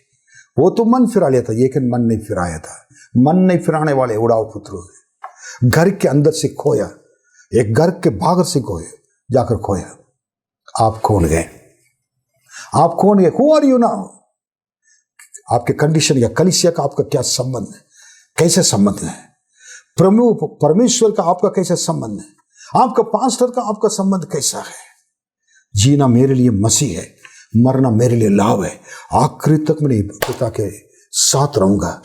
वो तो मन फिरा लिया था, लेकिन मन नहीं फिराया था। मन नहीं फिराने वाले उड़ाव पुत्र घर के अंदर से खोया, एक घर के बाहर से खोया, जाकर खोया। आप कौन गए? आप कौन गए? Who are you now? आपके कंडीशन या कलीसिया का आपका क्या संबंध है? कैसे संबंध है? प्रभु परमेश्वर का आपका कैसा संबंध है? आपका पास्टर का आपका संबंध कैसा है? जीना मेरे लिए मसीह है, मरना मेरे लिए लाभ है। आखिरी तक मैं पिता के साथ रहूंगा,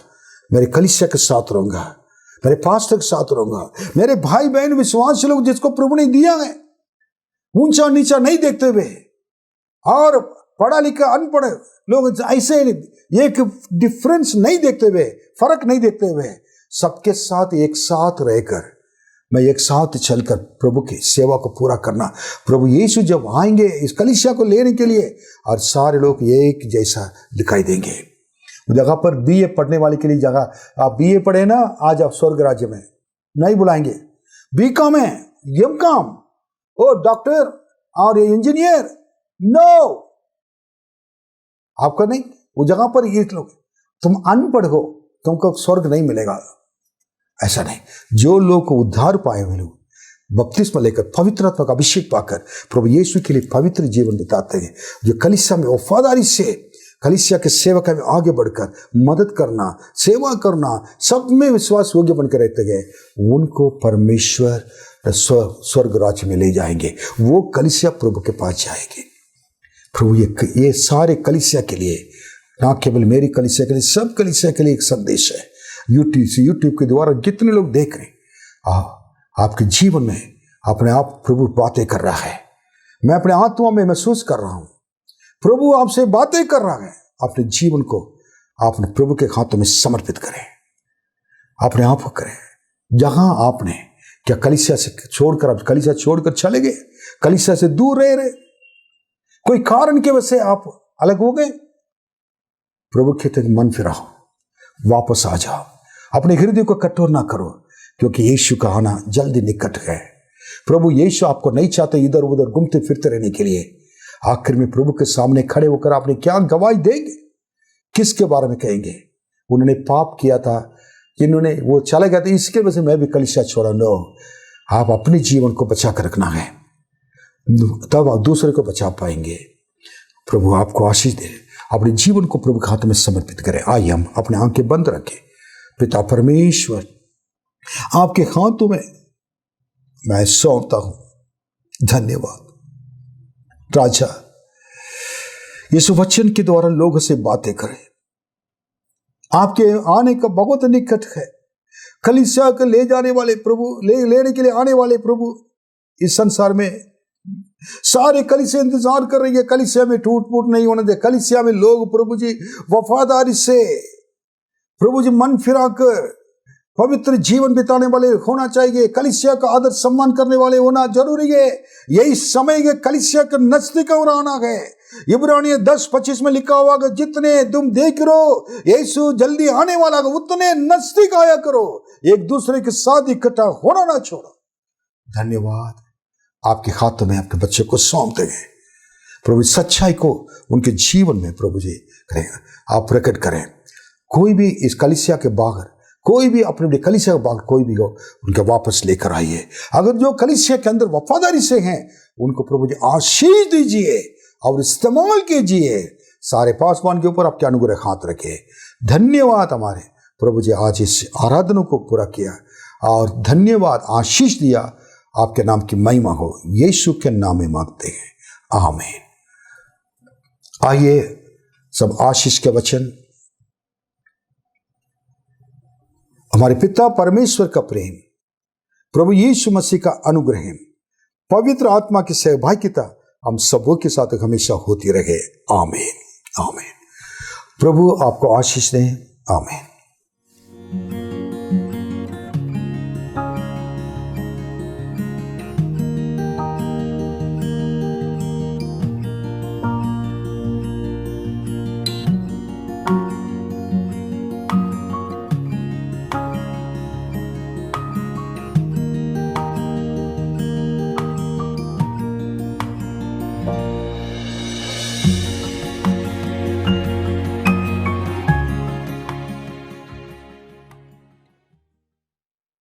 मेरे कलीसिया के साथ रहूंगा, मेरे पास्टर के साथ रहूंगा, मेरे भाई बहन विश्वास लोग जिसको प्रभु ने दिया है, ऊंचा नीचा नहीं देखते हुए और पढ़ा लिखा अनपढ़ लोग ऐसे एक डिफरेंस नहीं देखते हुए, फर्क नहीं देखते हुए, सबके साथ एक साथ रहकर मैं एक साथ चलकर प्रभु की सेवा को पूरा करना। प्रभु यीशु जब आएंगे इस कलीसिया को लेने के लिए और सारे लोग एक जैसा दिखाई देंगे। जगह पर बीए पढ़ने वाले के लिए जगह, आप बीए पढ़े ना, आज आप स्वर्ग राज्य में नहीं बुलाएंगे। बीकॉम है, एमकॉम, ओ डॉक्टर और इंजीनियर, नो, आपका नहीं। वो जगह पर ये लोग, तुम अनपढ़ हो, तुमको स्वर्ग नहीं मिलेगा। ऐसा नहीं। जो लोग को उद्धार पाए हुए लोग बपतिस्मा लेकर पवित्र आत्मा का अभिषेक पाकर प्रभु यीशु के लिए पवित्र जीवन बिताते हैं, जो कलीसिया में वफादारी से कलीसिया के सेवक में आगे बढ़कर मदद करना, सेवा करना, सब में विश्वास योग्य बनकर रहते गए, उनको परमेश्वर स्वर्ग राज्य में ले जाएंगे। वो कलीसिया प्रभु के पास जाएंगे। प्रभु ये सारे कलीसिया के लिए, ना केवल मेरी कलीसिया के लिए, सब कलीसिया के लिए एक संदेश है। यूट्यूब के द्वारा कितने लोग देख रहे हैं, आपके जीवन में अपने आप प्रभु बातें कर रहा है। मैं अपने आत्मा में महसूस कर रहा हूं प्रभु आपसे बातें कर रहा है। अपने जीवन को आपने प्रभु के हाथों में समर्पित करें, अपने आप को करें। जहां आपने क्या कलीसिया से छोड़कर, आप कलीसिया छोड़कर चले गए, कलीसिया से दूर रहे, कोई कारण की वजह से आप अलग हो गए, प्रभु के तक मन फिराओ, वापस आ जाओ, अपने हृदय को कठोर ना करो, क्योंकि यीशु का आना जल्दी निकट है। प्रभु यीशु आपको नहीं चाहते इधर उधर घूमते फिरते रहने के लिए। आखिर में प्रभु के सामने खड़े होकर आपने क्या गवाही देंगे? किसके बारे में कहेंगे? उन्होंने पाप किया था, जिन्होंने वो चले गए थे, इसके वजह से मैं भी कलीसिया छोड़ा। नो, आप अपने जीवन को बचा कर रखना है, तब आप दूसरे को बचा पाएंगे। प्रभु आपको आशीष दे। अपने जीवन को प्रभु के हाथ में समर्पित करें। आइए हम अपने आंखें बंद रखें। पिता परमेश्वर, आपके हाथों में मैं सौंपता हूं। धन्यवाद राजा, इस वचन के द्वारा लोगों से बातें करें। आपके आने का बहुत निकट है। कलीसिया को ले जाने वाले प्रभु, लेने के लिए आने वाले प्रभु, इस संसार में सारे कलीसिया इंतजार कर रही है। कलीसिया में टूट फूट नहीं होने दे। कलीसिया में लोग प्रभु जी वफादारी से, प्रभु जी मन फिराकर पवित्र जीवन बिताने वाले होना चाहिए। कलीसिया का आदर सम्मान करने वाले होना जरूरी है। यही समय के कलीसिया के नजदीक आना है। इब्रानियों 10:25 में लिखा हुआ कि जितने तुम देख रहो यीशु जल्दी आने वाला है, उतने नजदीक आया करो। एक दूसरे के साथ इकट्ठा होना ना छोड़ो। धन्यवाद। आपके हाथों में आपके बच्चे को सौंप देंगे। प्रभु सच्चाई को उनके जीवन में प्रभु जी करें, आप प्रकट करें। कोई भी इस कलीसिया के बाहर, कोई भी अपने कलीसिया के बाहर कोई भी हो, उनके वापस लेकर आइए। अगर जो कलीसिया के अंदर वफादारी से हैं, उनको प्रभु जी आशीष दीजिए, और इस्तेमाल कीजिए। सारे पासवान के ऊपर आपके अनुग्रह हाथ रखे। धन्यवाद हमारे प्रभु जी, आज इस आराधना को पूरा किया और धन्यवाद, आशीष दिया। आपके नाम की महिमा हो, यीशु के नाम में मांगते हैं, आमीन। आइए सब आशीष के वचन, हमारे पिता परमेश्वर का प्रेम, प्रभु यीशु मसीह का अनुग्रह, पवित्र आत्मा की सहभागिता हम सबों के साथ हमेशा होती रहे, आमीन आमीन। प्रभु आपको आशीष दें, आमीन।